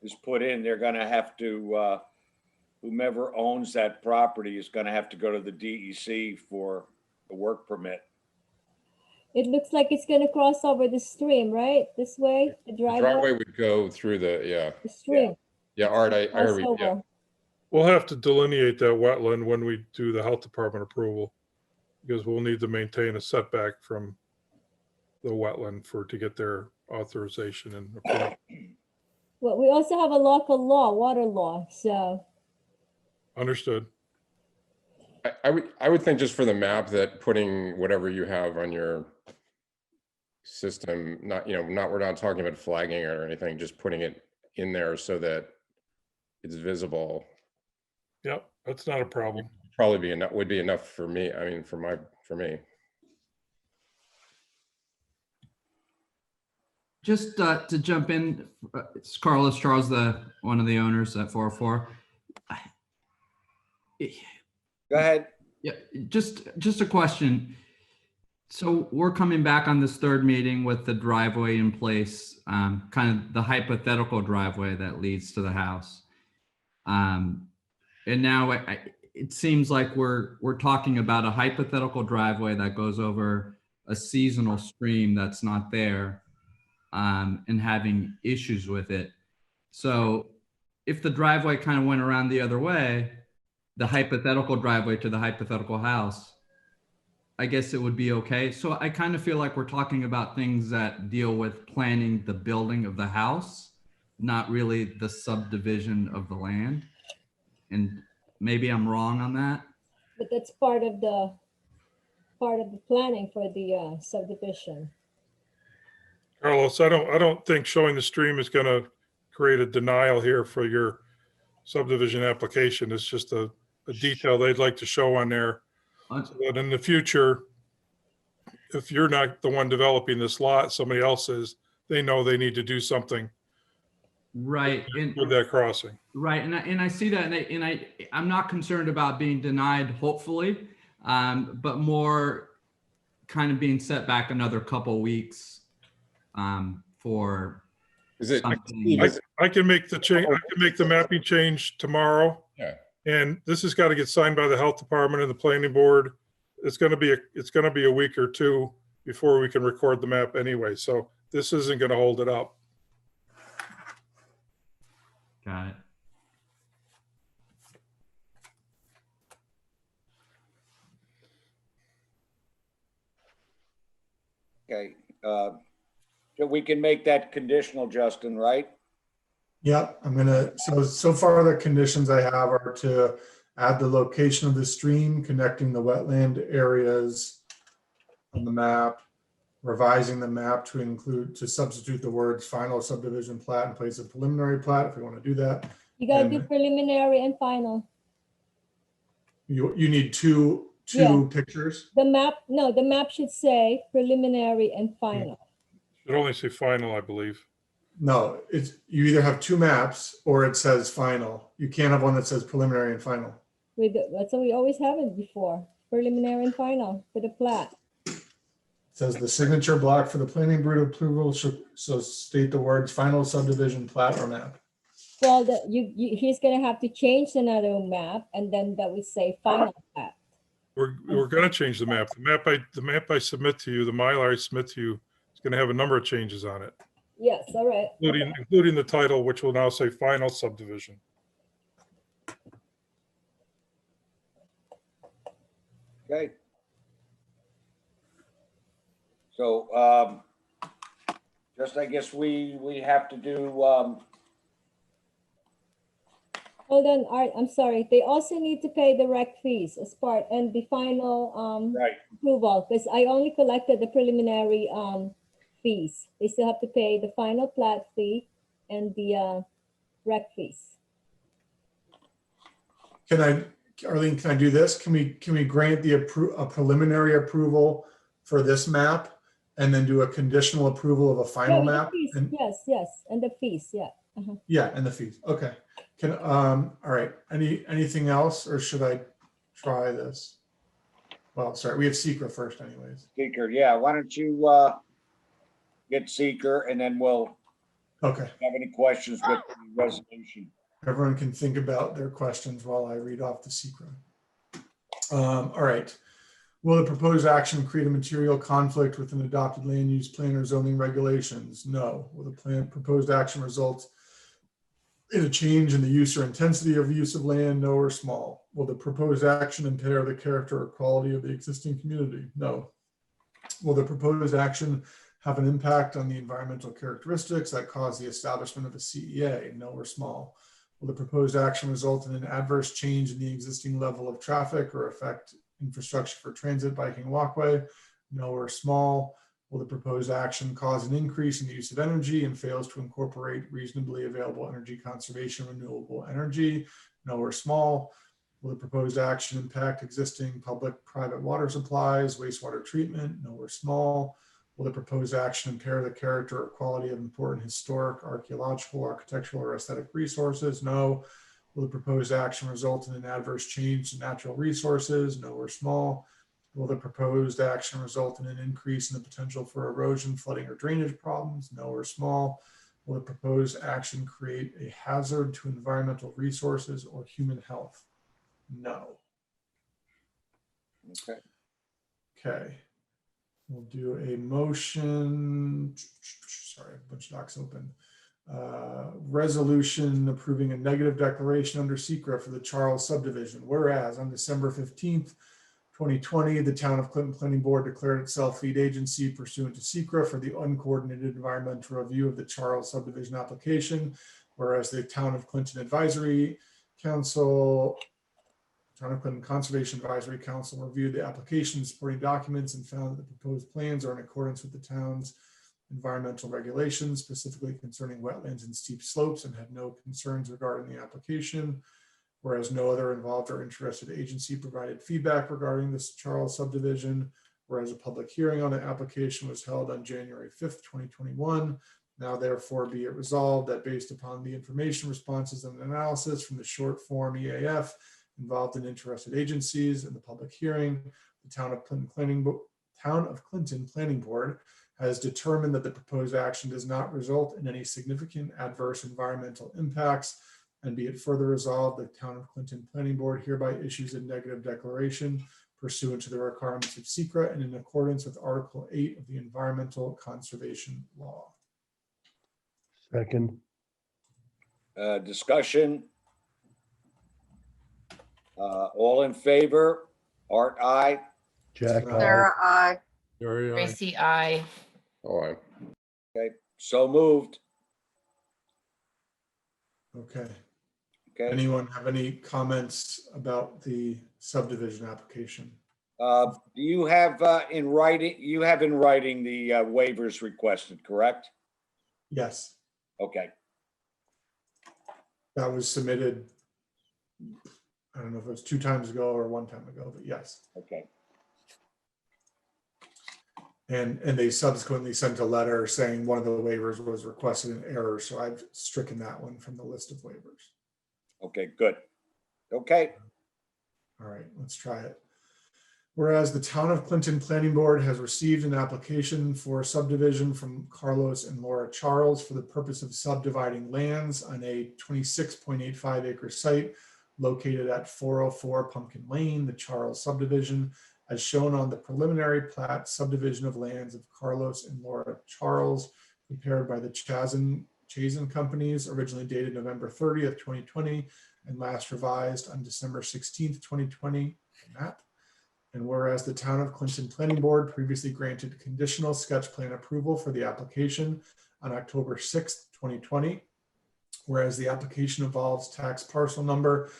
is put in, they're gonna have to, whomever owns that property is gonna have to go to the DEC for a work permit. It looks like it's gonna cross over the stream, right? This way, the The driveway. driveway would go through the The stream. yeah. Art, I heard. Cross Yeah. over. We'll have to delineate that wetland when we do the health department approval, because we'll need to maintain a setback from the wetland to get their authorization and approval. Well, we also have a local law, water law, so. Understood. I would think just for the map that putting whatever you have on your system, we're not talking about flagging or anything, just putting it in there so that it's visible. Yep, that's not a problem. Probably would be enough for me. I mean, for me. Just to jump in, it's Carlos Charles, one of the owners at 404. Go ahead. Yeah, just a question. So we're coming back on this third meeting with the driveway in place, kind of the hypothetical driveway that leads to the house. And now it seems like we're talking about a hypothetical driveway that goes over a seasonal stream that's not there, and having issues with it. So if the driveway kind of went around the other way, the hypothetical driveway to the hypothetical house, I guess it would be okay. So I kind of feel like we're talking about things that deal with planning the building of the house, not really the subdivision of the land. And maybe I'm wrong on that. But that's part of the planning for the subdivision. Carlos, I don't think showing the stream is going to create a denial here for your subdivision application. It's just a detail they'd like to show on there. So that in the future, if you're not the one developing this lot, somebody else is, they know they need to do something Right. with that crossing. Right. And I see that, and I'm not concerned about being denied, hopefully, but more kind of being set back another couple weeks for Is it? something. I can make the change. I can make the mapping change tomorrow. Yeah. And this has got to get signed by the health department and the planning board. It's going to be a week or two before we can record the map anyway. So this isn't going to hold it up. Got it. Okay, so we can make that conditional, Justin, right? Yeah, so far the conditions I have are to add the location of the stream connecting the wetland areas on the map, revising the map to substitute the words final subdivision plat in place of preliminary plat, if we want to do that. You gotta do And- preliminary and final. You need two Yeah. pictures? The map should say preliminary and final. Should only say final, I believe. No, you either have two maps or it says final. You can't have one that says preliminary and final. That's what we always have it before, preliminary and final for the plat. It says the signature block for the planning board approval should so state the words final subdivision plat or map. Well, he's gonna have to change another map, and then that would say final plat. We're going to change the map. The map I submit to you, the Mylar I submit to you, is going to have a number of changes on it, Yes, all right. including the title, which will now say final subdivision. Okay. So, just I guess we have to do, Hold on, Art, I'm sorry. They also need to pay the rec fees as part and the final right, approval, because I only collected the preliminary fees. They still have to pay the final plat fee and the rec fees. Arlene, can I do this? Can we grant a preliminary approval for this map and then do a conditional approval of a final Yeah, map? the fees, yes, and the fees, yeah. Uh-huh. Yeah, and the fees. Okay. All right. Anything else, or should I try this? Well, sorry, we have Secra first anyways. Seeker, yeah, why don't you get Seeker and then we'll Okay. have any questions with the resolution. Everyone can think about their questions while I read off the Secra. All right. Will the proposed action create a material conflict with an adopted land use plan or zoning regulations? No. Will the proposed action result in a change in the use or intensity of use of land? No or small. Will the proposed action impair the character or quality of the existing community? No. Will the proposed action have an impact on the environmental characteristics that cause the establishment of a CEA? No or small. Will the proposed action result in an adverse change in the existing level of traffic or affect infrastructure for transit, biking, walkway? No or small. Will the proposed action cause an increase in the use of energy and fails to incorporate reasonably available energy conservation, renewable energy? No or small. Will the proposed action impact existing public-private water supplies, wastewater treatment? No or small. Will the proposed action impair the character or quality of important historic, archaeological, architectural, or aesthetic resources? No. Will the proposed action result in an adverse change to natural resources? No or small. Will the proposed action result in an increase in the potential for erosion, flooding, or drainage problems? No or small. Will the proposed action create a hazard to environmental resources or human health? No. Okay. Okay. We'll do a motion. Sorry, a bunch of docs open. Resolution approving a negative declaration under secret for the Charles subdivision. Whereas on December 15th, 2020, the Town of Clinton Planning Board declared itself lead agency pursuant to secret for the uncoordinated environmental review of the Charles subdivision application. Whereas the Town of Clinton Advisory Council, Town of Clinton Conservation Advisory Council reviewed the application and supporting documents and found that the proposed plans are in accordance with the town's environmental regulations, specifically concerning wetlands and steep slopes, and had no concerns regarding the application. Whereas no other involved or interested agency provided feedback regarding this Charles subdivision. Whereas a public hearing on the application was held on January 5th, 2021. Now therefore be it resolved that based upon the information, responses, and analysis from the short form EAF involved in interested agencies in the public hearing, the Town of Clinton Planning Board has determined that the proposed action does not result in any significant adverse environmental impacts, and be it further resolved, the Town of Clinton Planning Board hereby issues a negative declaration pursuant to the requirements of SECRA and in accordance with Article 8 of the Environmental Conservation Law. Second. Discussion. All in favor? Art, aye. Jack, aye. Sarah, I. Tracy, I. Oh, I, Okay, so moved. Okay. Okay. Anyone have any comments about the subdivision application? Do you have in writing, you have in writing the waivers requested, correct? Yes, Okay. that was submitted. I don't know if it was 2 times ago or 1 time ago, but yes. Okay. And they subsequently sent a letter saying one of the waivers was requested in error. So I've stricken that one from the list of waivers. Okay, good. Okay. All right, let's try it. Whereas the Town of Clinton Planning Board has received an application for subdivision from Carlos and Laura Charles for the purpose of subdividing lands on a 26.85 acre site located at 404 Pumpkin Lane, the Charles subdivision, as shown on the preliminary plat subdivision of lands of Carlos and Laura Charles, prepared by the Chazen Companies, originally dated November 30th, 2020, and last revised on December 16th, 2020, map. And whereas the Town of Clinton Planning Board previously granted conditional sketch plan approval for the application on October 6th, 2020, whereas the application involves tax parcel number,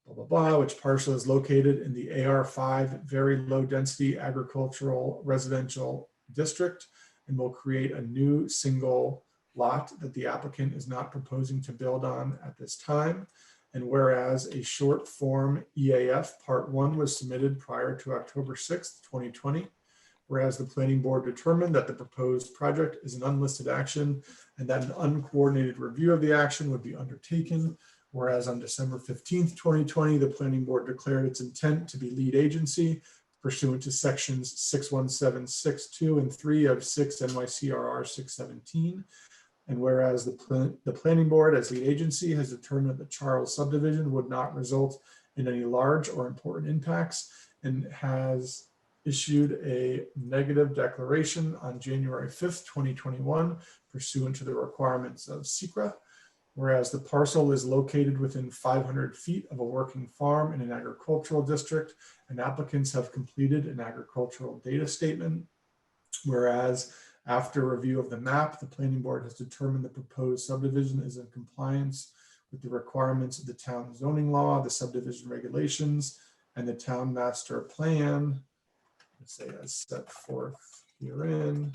blah, blah, blah, which parcel is located in the AR5 very low density agricultural residential district and will create a new single lot that the applicant is not proposing to build on at this time. And whereas a short form EAF Part 1 was submitted prior to October 6th, 2020, whereas the planning board determined that the proposed project is an unlisted action and that an uncoordinated review of the action would be undertaken. Whereas on December 15th, 2020, the planning board declared its intent to be lead agency pursuant to sections 61762 and 3 of 6 NYCRR 617. And whereas the planning board as lead agency has determined that the Charles subdivision would not result in any large or important impacts and has issued a negative declaration on January 5th, 2021, pursuant to the requirements of SECRA. Whereas the parcel is located within 500 feet of a working farm in an agricultural district, and applicants have completed an agricultural data statement. Whereas after review of the map, the planning board has determined the proposed subdivision is in compliance with the requirements of the town zoning law, the subdivision regulations, and the town master plan, let's say as set forth herein.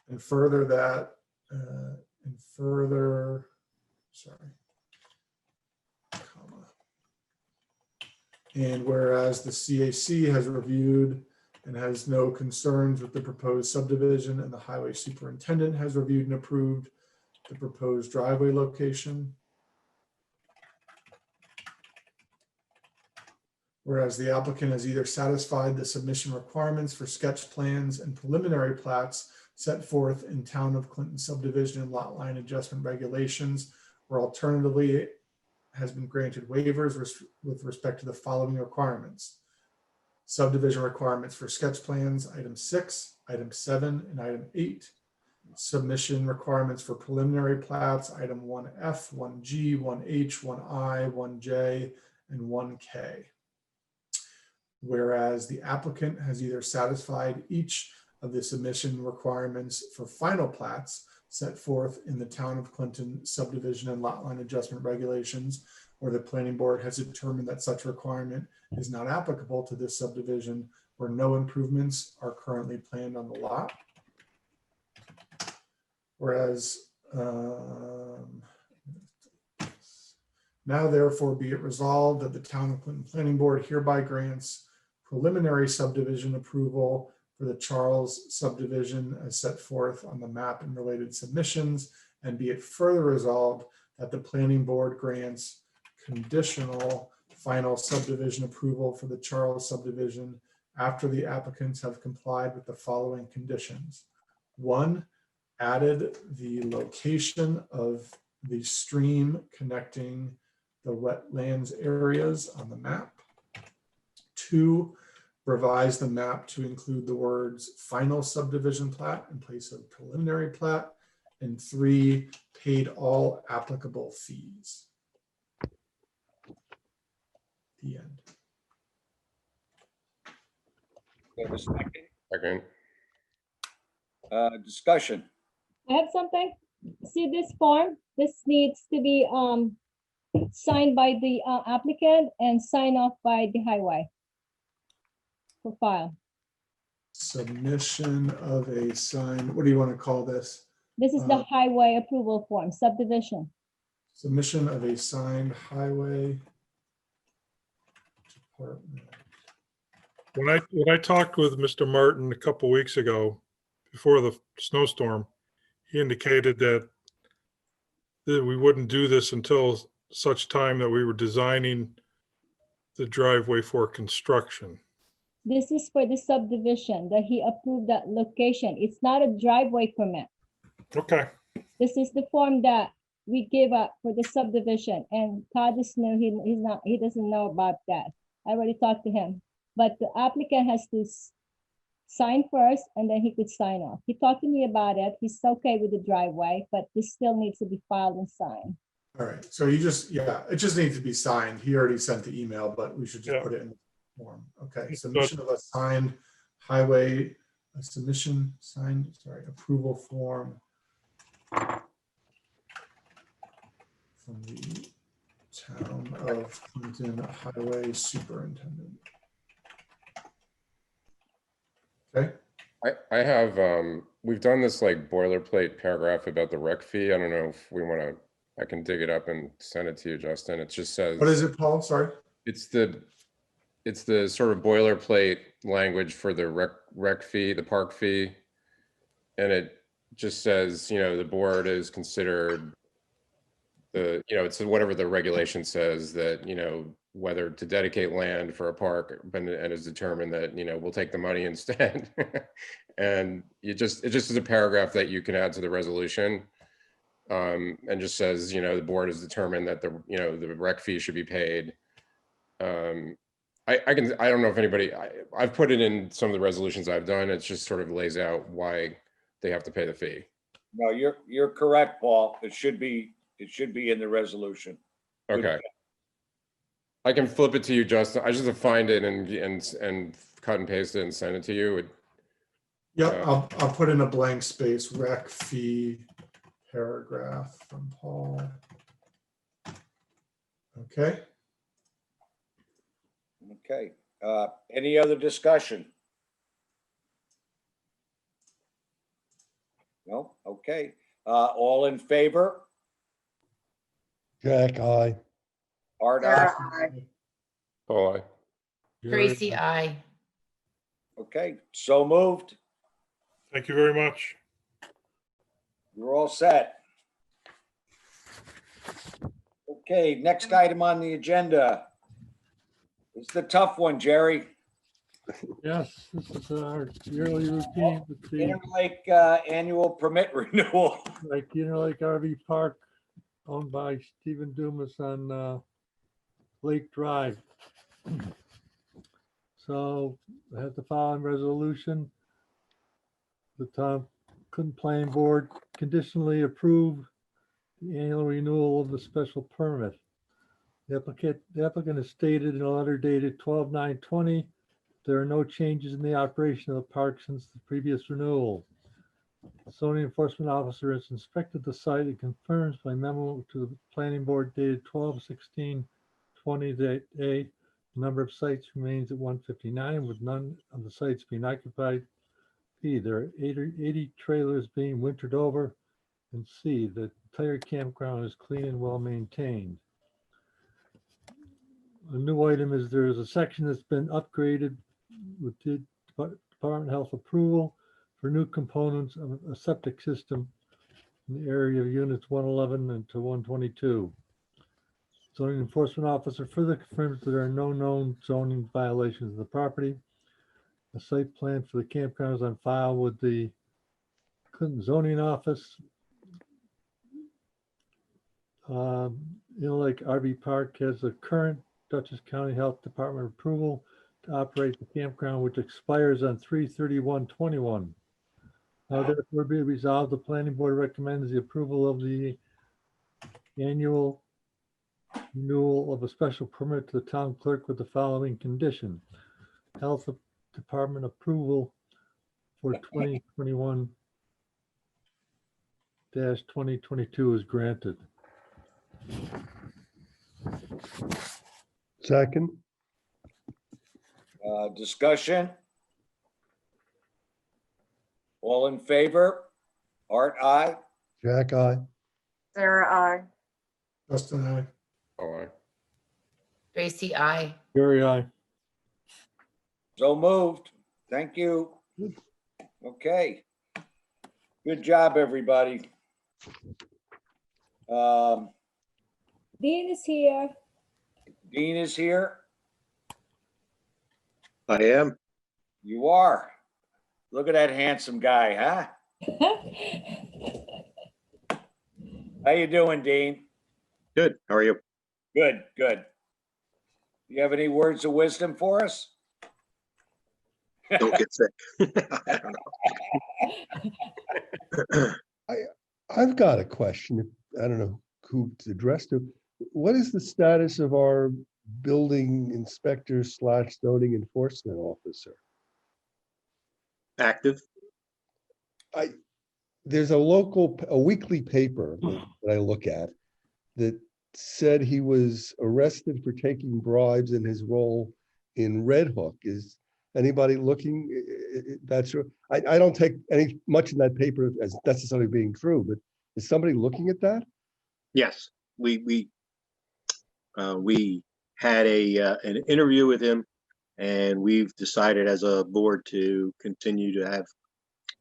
And further that, comma. And whereas the CAC has reviewed and has no concerns with the proposed subdivision, and the highway superintendent has reviewed and approved the proposed driveway location. Whereas the applicant has either satisfied the submission requirements for sketch plans and preliminary plats set forth in Town of Clinton subdivision and lot line adjustment regulations, or alternatively has been granted waivers with respect to the following requirements. Subdivision requirements for sketch plans, item 6, item 7, and item 8. Submission requirements for preliminary plats, item 1F, 1G, 1H, 1I, 1J, and 1K. Whereas the applicant has either satisfied each of the submission requirements for final plats set forth in the Town of Clinton subdivision and lot line adjustment regulations, or the planning board has determined that such requirement is not applicable to this subdivision, where no improvements are currently planned on the lot. Whereas now therefore be it resolved that the Town of Clinton Planning Board hereby grants preliminary subdivision approval for the Charles subdivision as set forth on the map and related submissions, and be it further resolved that the planning board grants conditional final subdivision approval for the Charles subdivision after the applicants have complied with the following conditions. 1, added the location of the stream connecting the wetlands areas on the map. 2, revise the map to include the words final subdivision plat in place of preliminary plat. And 3, paid all applicable fees. The end. We have a second. Second. Discussion. I have something. See this form? This needs to be signed by the applicant and signed off by the highway for file. Submission of a sign, what do you want to call this? This is the highway approval form, subdivision. Submission of a signed highway department. When I talked with Mr. Martin a couple weeks ago, before the snowstorm, he indicated that we wouldn't do this until such time that we were designing the driveway for construction. This is for the subdivision that he approved that location. It's not a driveway permit. Okay, This is the form that we give up for the subdivision, and Todd is new. He doesn't know about that. I already talked to him, but the applicant has to sign first and then he could sign off. He talked to me about it. He's okay with the driveway, but this still needs to be filed and signed. All right, so you just, yeah, it just needs to be signed. He already sent the email, but we should just Yeah. put it in the form. Okay, submission of a signed highway, a submission signed, sorry, approval form from the Town of Clinton Highway Superintendent. Okay, I have, we've done this like boilerplate paragraph about the rec fee. I don't know if we want to, I can dig it up and send it to you, Justin. It just says. what is it, Paul? Sorry. It's the sort of boilerplate language for the rec fee, the park fee. And it just says, the board is considered it's whatever the regulation says that, whether to dedicate land for a park, and is determined that, we'll take the money instead. And it just is a paragraph that you can add to the resolution. And just says, the board has determined that the rec fee should be paid. I don't know if anybody, I've put it in some of the resolutions I've done. It just sort of lays out why they have to pay the fee. No, you're correct, Paul. It should be in the resolution. Okay. I can flip it to you, Justin. I just have to find it and cut and paste it and send it to you. Yep, I'll put in a blank space, rec fee paragraph from Paul. Okay. Okay. Any other discussion? No? Okay. All in favor? Jack, aye. Art, Sarah, aye. aye. Oh, I. Tracy, I. Okay, so moved. thank you very much. You're all set. Okay, next item on the agenda. It's the tough one, Jerry. Yes, this is our yearly routine with the, Interlake annual permit renewal. like, RV Park owned by Stephen Dumas on Lake Drive. So I have the following resolution. The town planning board conditionally approve the annual renewal of the special permit. The applicant has stated in a letter dated 12/9/20, there are no changes in the operation of the park since the previous renewal. The zoning enforcement officer has inspected the site and confirms by memo to the planning board dated 12/16/20 that A, the number of sites remains at 159 with none of the sites being occupied. B, there are 80 trailers being wintered over. And C, the entire campground is clean and well maintained. A new item is there is a section that's been upgraded with the Department of Health approval for new components of a septic system in the area of units 111 and to 122. Zoning enforcement officer further confirms that there are no known zoning violations of the property. A site plan for the campground is on file with the Clinton zoning office. Lake RV Park has a current Dutchess County Health Department approval to operate the campground, which expires on 3/31/21. Now therefore be resolved, the planning board recommends the approval of the annual renewal of a special permit to the town clerk with the following condition. Health Department approval for 2021-2022 is granted. Second, Discussion? All in favor? Art, aye. Jack, aye. Sarah, I. Justin, I. Oh, aye. Tracy, I. Gary, aye. So moved. Thank you. Okay. Good job, everybody. Dean is here. Dean is here. I am. You are. Look at that handsome guy, huh? How you doing, Dean? Good. How are you? Good, good. You have any words of wisdom for us? Don't get sick. I don't know. I've got a question. I don't know who to address to. What is the status of our building inspector / zoning enforcement officer? Active. There's a weekly paper that I look at that said he was arrested for taking bribes in his role in Red Hook. Is anybody looking? That's I don't take much in that paper as necessarily being true, but is somebody looking at that? Yes, we had an interview with him, and we've decided as a board to continue to have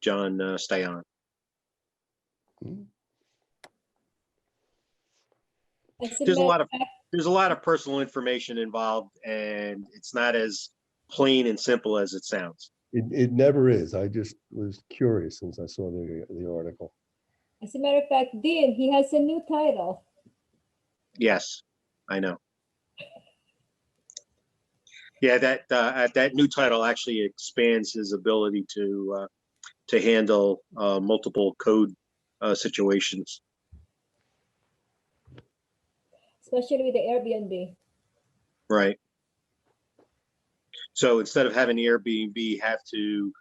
John stay on. There's a lot of personal information involved, and it's not as plain and simple as it sounds. It never is. I just was curious since I saw the article. As a matter of fact, Dean, he has a new title. Yes, I know. Yeah, that new title actually expands his ability to handle multiple code situations. Especially with the Airbnb. Right. So instead of having the Airbnb have to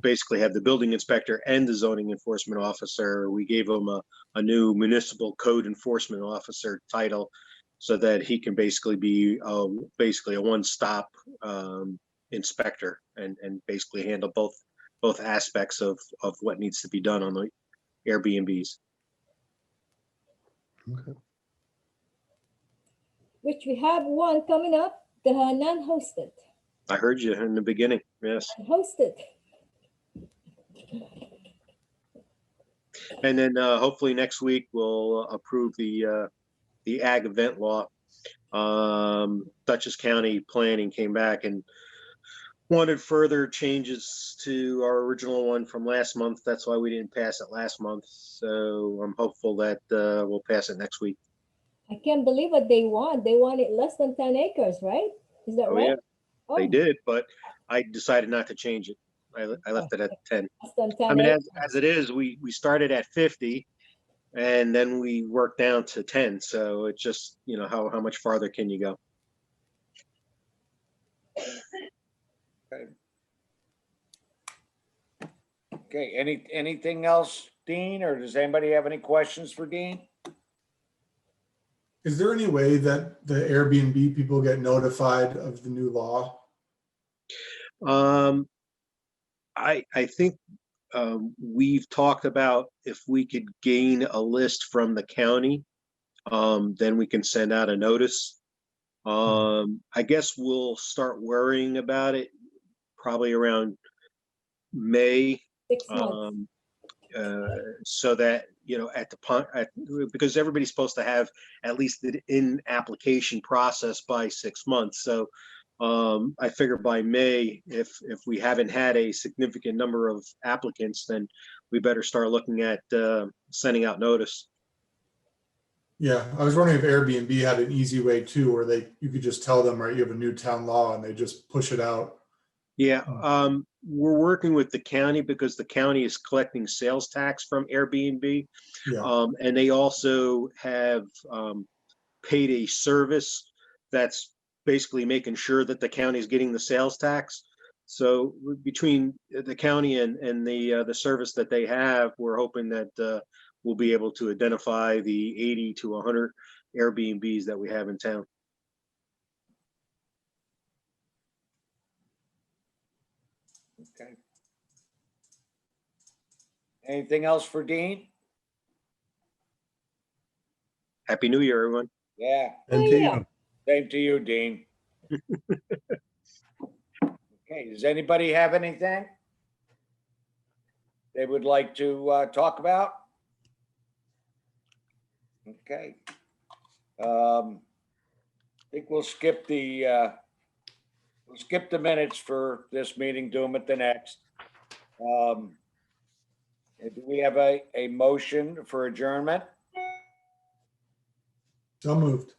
basically have the building inspector and the zoning enforcement officer, we gave him a new municipal code enforcement officer title so that he can basically be basically a one-stop inspector and basically handle both aspects of what needs to be done on the Airbnbs. Okay. Which we have one coming up, the non-hosted. I heard you in the beginning. Yes. Hosted. And then hopefully next week we'll approve the ag event law. Dutchess County Planning came back and wanted further changes to our original one from last month. That's why we didn't pass it last month. So I'm hopeful that we'll pass it next week. I can't believe what they want. They want it less than 10 acres, right? Is that Oh, right? yeah, they Oh, did, but I decided not to change it. I left it at 10. less than 10 I mean, acres. as it is, we started at 50 and then we worked down to 10. So it's just, you know, how much farther can you go? Okay, anything else, Dean, or does anybody have any questions for Dean? Is there any way that the Airbnb people get notified of the new law? I think we've talked about if we could gain a list from the county, then we can send out a notice. I guess we'll start worrying about it probably around May. 6 months. So that, you know, because everybody's supposed to have at least the in application process by 6 months. So I figure by May, if we haven't had a significant number of applicants, then we better start looking at sending out notice. Yeah, I was wondering if Airbnb had an easy way too, where you could just tell them, right, you have a new town law and they just push it out. Yeah, we're working with the county because the county is collecting sales tax from Airbnb. Yeah. And they also have paid a service that's basically making sure that the county is getting the sales tax. So between the county and the service that they have, we're hoping that we'll be able to identify the 80 to 100 Airbnbs that we have in town. Okay. Anything else for Dean? Happy New Year, everyone. Yeah, And to yeah. you. same to you, Dean. Okay, does anybody have anything they would like to talk about? Okay. I think we'll skip the minutes for this meeting, do them at the next. Do we have a motion for adjournment? So moved.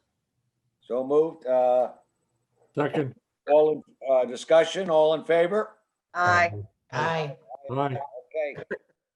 So moved. Second. All in discussion, all in favor? Aye. Aye. Aye. Okay.